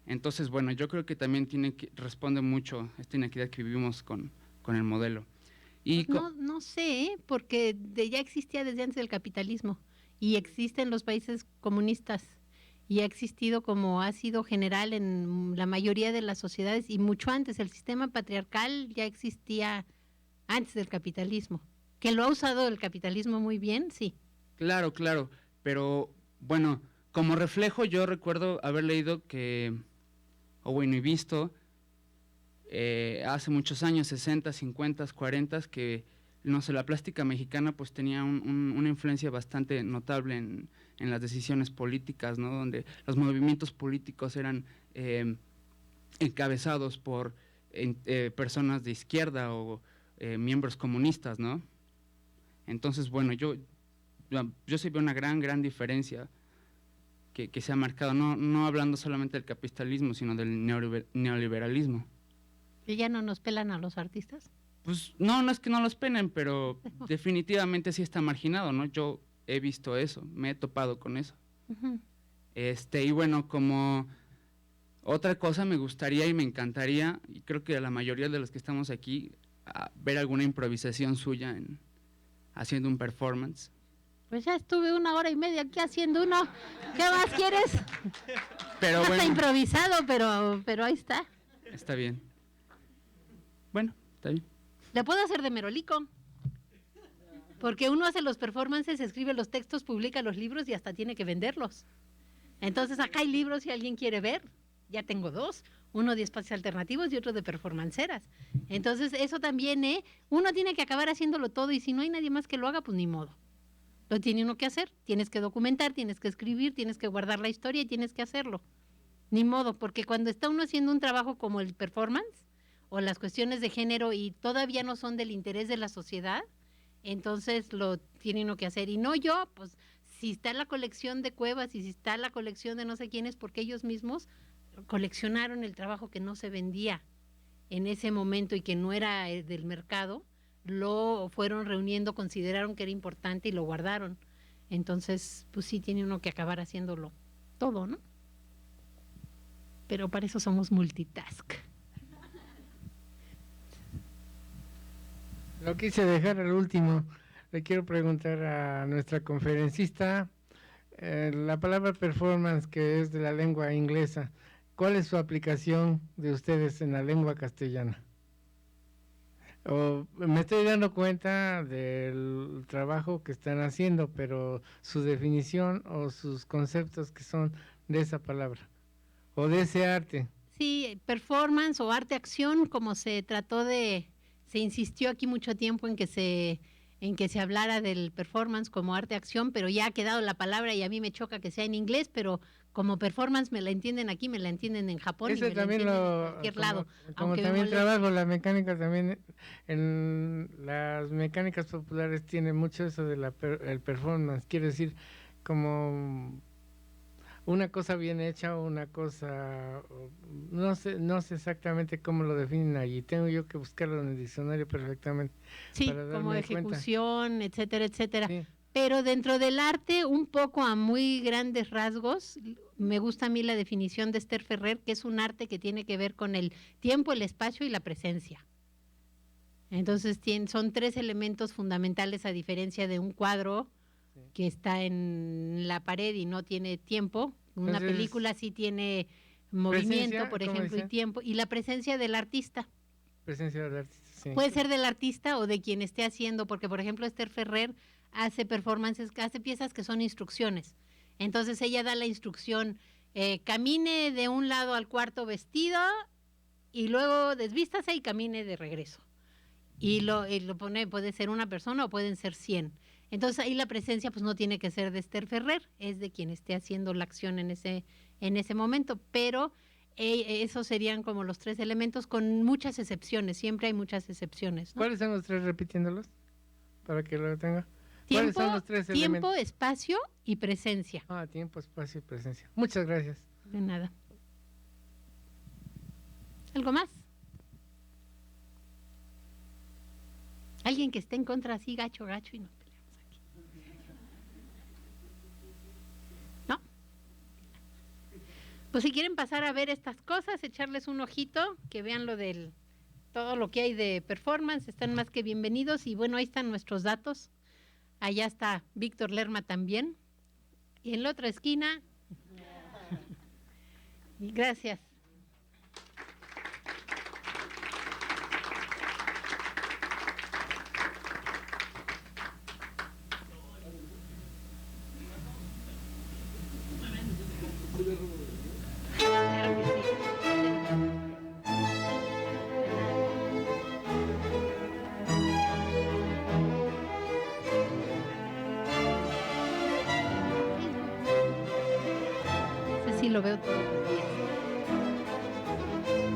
Entonces, bueno, yo creo que también responde mucho esta inequidad que vivimos con el modelo. Y No sé, porque ya existía desde antes del capitalismo y existe en los países comunistas y ha existido como ha sido general en la mayoría de las sociedades y mucho antes. El sistema patriarcal ya existía antes del capitalismo. Que lo ha usado el capitalismo muy bien, sí. claro, claro, pero bueno, como reflejo yo recuerdo haber leído y visto hace muchos años, 60, 50, 40, que no sé, la plástica mexicana pues tenía una influencia bastante notable en las decisiones políticas, ¿no? Donde los movimientos políticos eran encabezados por personas de izquierda o miembros comunistas, ¿no? Entonces, bueno, yo sí veo una gran diferencia que se ha marcado, no hablando solamente del capitalismo, sino del neoliberalismo. ¿Y ya no nos pelan a los artistas? Pues no es que no los penen, pero definitivamente sí está marginado, ¿no? Yo he visto eso, me he topado con eso. Ujú. Y bueno, como otra cosa me gustaría y me encantaría, y creo que a la mayoría de los que estamos aquí, ver alguna improvisación suya haciendo un performance. Pues ya estuve 1 hora y media aquí haciendo uno. ¿Qué más quieres? Pero No está bueno, improvisado, pero ahí está. está bien. Bueno, está bien. Le puedo hacer de merolico. Porque uno hace los performances, escribe los textos, publica los libros y hasta tiene que venderlos. Entonces acá hay libros si alguien quiere ver. Ya tengo 2, uno de espacios alternativos y otro de performanceras. Entonces eso también, uno tiene que acabar haciéndolo todo y si no hay nadie más que lo haga, pues ni modo. Lo tiene uno que hacer, tienes que documentar, tienes que escribir, tienes que guardar la historia y tienes que hacerlo. Ni modo, porque cuando está uno haciendo un trabajo como el performance o las cuestiones de género y todavía no son del interés de la sociedad, entonces lo tiene uno que hacer. Y no yo, pues si está la colección de Cuevas y si está la colección de no sé quiénes, porque ellos mismos coleccionaron el trabajo que no se vendía en ese momento y que no era del mercado, lo fueron reuniendo, consideraron que era importante y lo guardaron. Entonces, pues sí tiene uno que acabar haciéndolo todo, ¿no? Pero para eso somos multitask. Lo quise dejar al último. Le quiero preguntar a nuestra conferencista, la palabra performance, que es de la lengua inglesa, ¿cuál es su aplicación de ustedes en la lengua castellana? Me estoy dando cuenta del trabajo que están haciendo, pero su definición o sus conceptos que son de esa palabra o de ese arte. Sí, performance o arte-acción, como se insistió aquí mucho tiempo en que se hablara del performance como arte-acción, pero ya ha quedado la palabra y a mí me choca que sea en inglés, pero como performance me la entienden aquí, me la entienden en Japón y me la entienden en cualquier lado. Como también trabajo la mecánica, también en las mecánicas populares tiene mucho eso de el performance, quiere decir como una cosa bien hecha o una cosa, no sé exactamente cómo lo definen allí, tengo yo que buscarlo en el diccionario perfectamente. Sí, para como darme cuenta. ejecución, etcétera, etcétera. Sí. Pero dentro del arte, un poco a muy grandes rasgos, me gusta a mí la definición de Esther Ferrer, que es un arte que tiene que ver con el tiempo, el espacio y la presencia. Entonces son 3 elementos fundamentales a diferencia de un cuadro que está en la pared y no tiene tiempo. Una Entonces, película sí tiene movimiento, presencia, por ¿cómo ejemplo, y dice? tiempo. Y la presencia del artista. Presencia del artista, sí. Puede ser del artista o de quien esté haciendo, porque por ejemplo Esther Ferrer hace performances, hace piezas que son instrucciones. Entonces ella da la instrucción, camine de un lado al cuarto vestido y luego desvístase y camine de regreso. Y lo pone, puede ser una persona o pueden ser 100. Entonces ahí la presencia pues no tiene que ser de Esther Ferrer, es de quien esté haciendo la acción en ese momento, pero esos serían como los 3 elementos con muchas excepciones, siempre hay muchas excepciones, ¿no? ¿Cuáles son los 3 repitiéndolos? Para que lo tenga. ¿Cuáles son los 3 Tiempo, elementos? espacio y presencia. Tiempo, espacio y presencia. Muchas gracias. De nada. ¿Algo más? Alguien que esté en contra así, gacho y nos peleamos aquí. ¿No? Pues si quieren pasar a ver estas cosas, echarles un ojito, que vean lo del todo lo que hay de performance, están más que bienvenidos. Y bueno, ahí están nuestros datos. Allá está Víctor Lerma también. Y en la otra esquina. Y gracias. Claro que sí. Ese sí lo veo todo.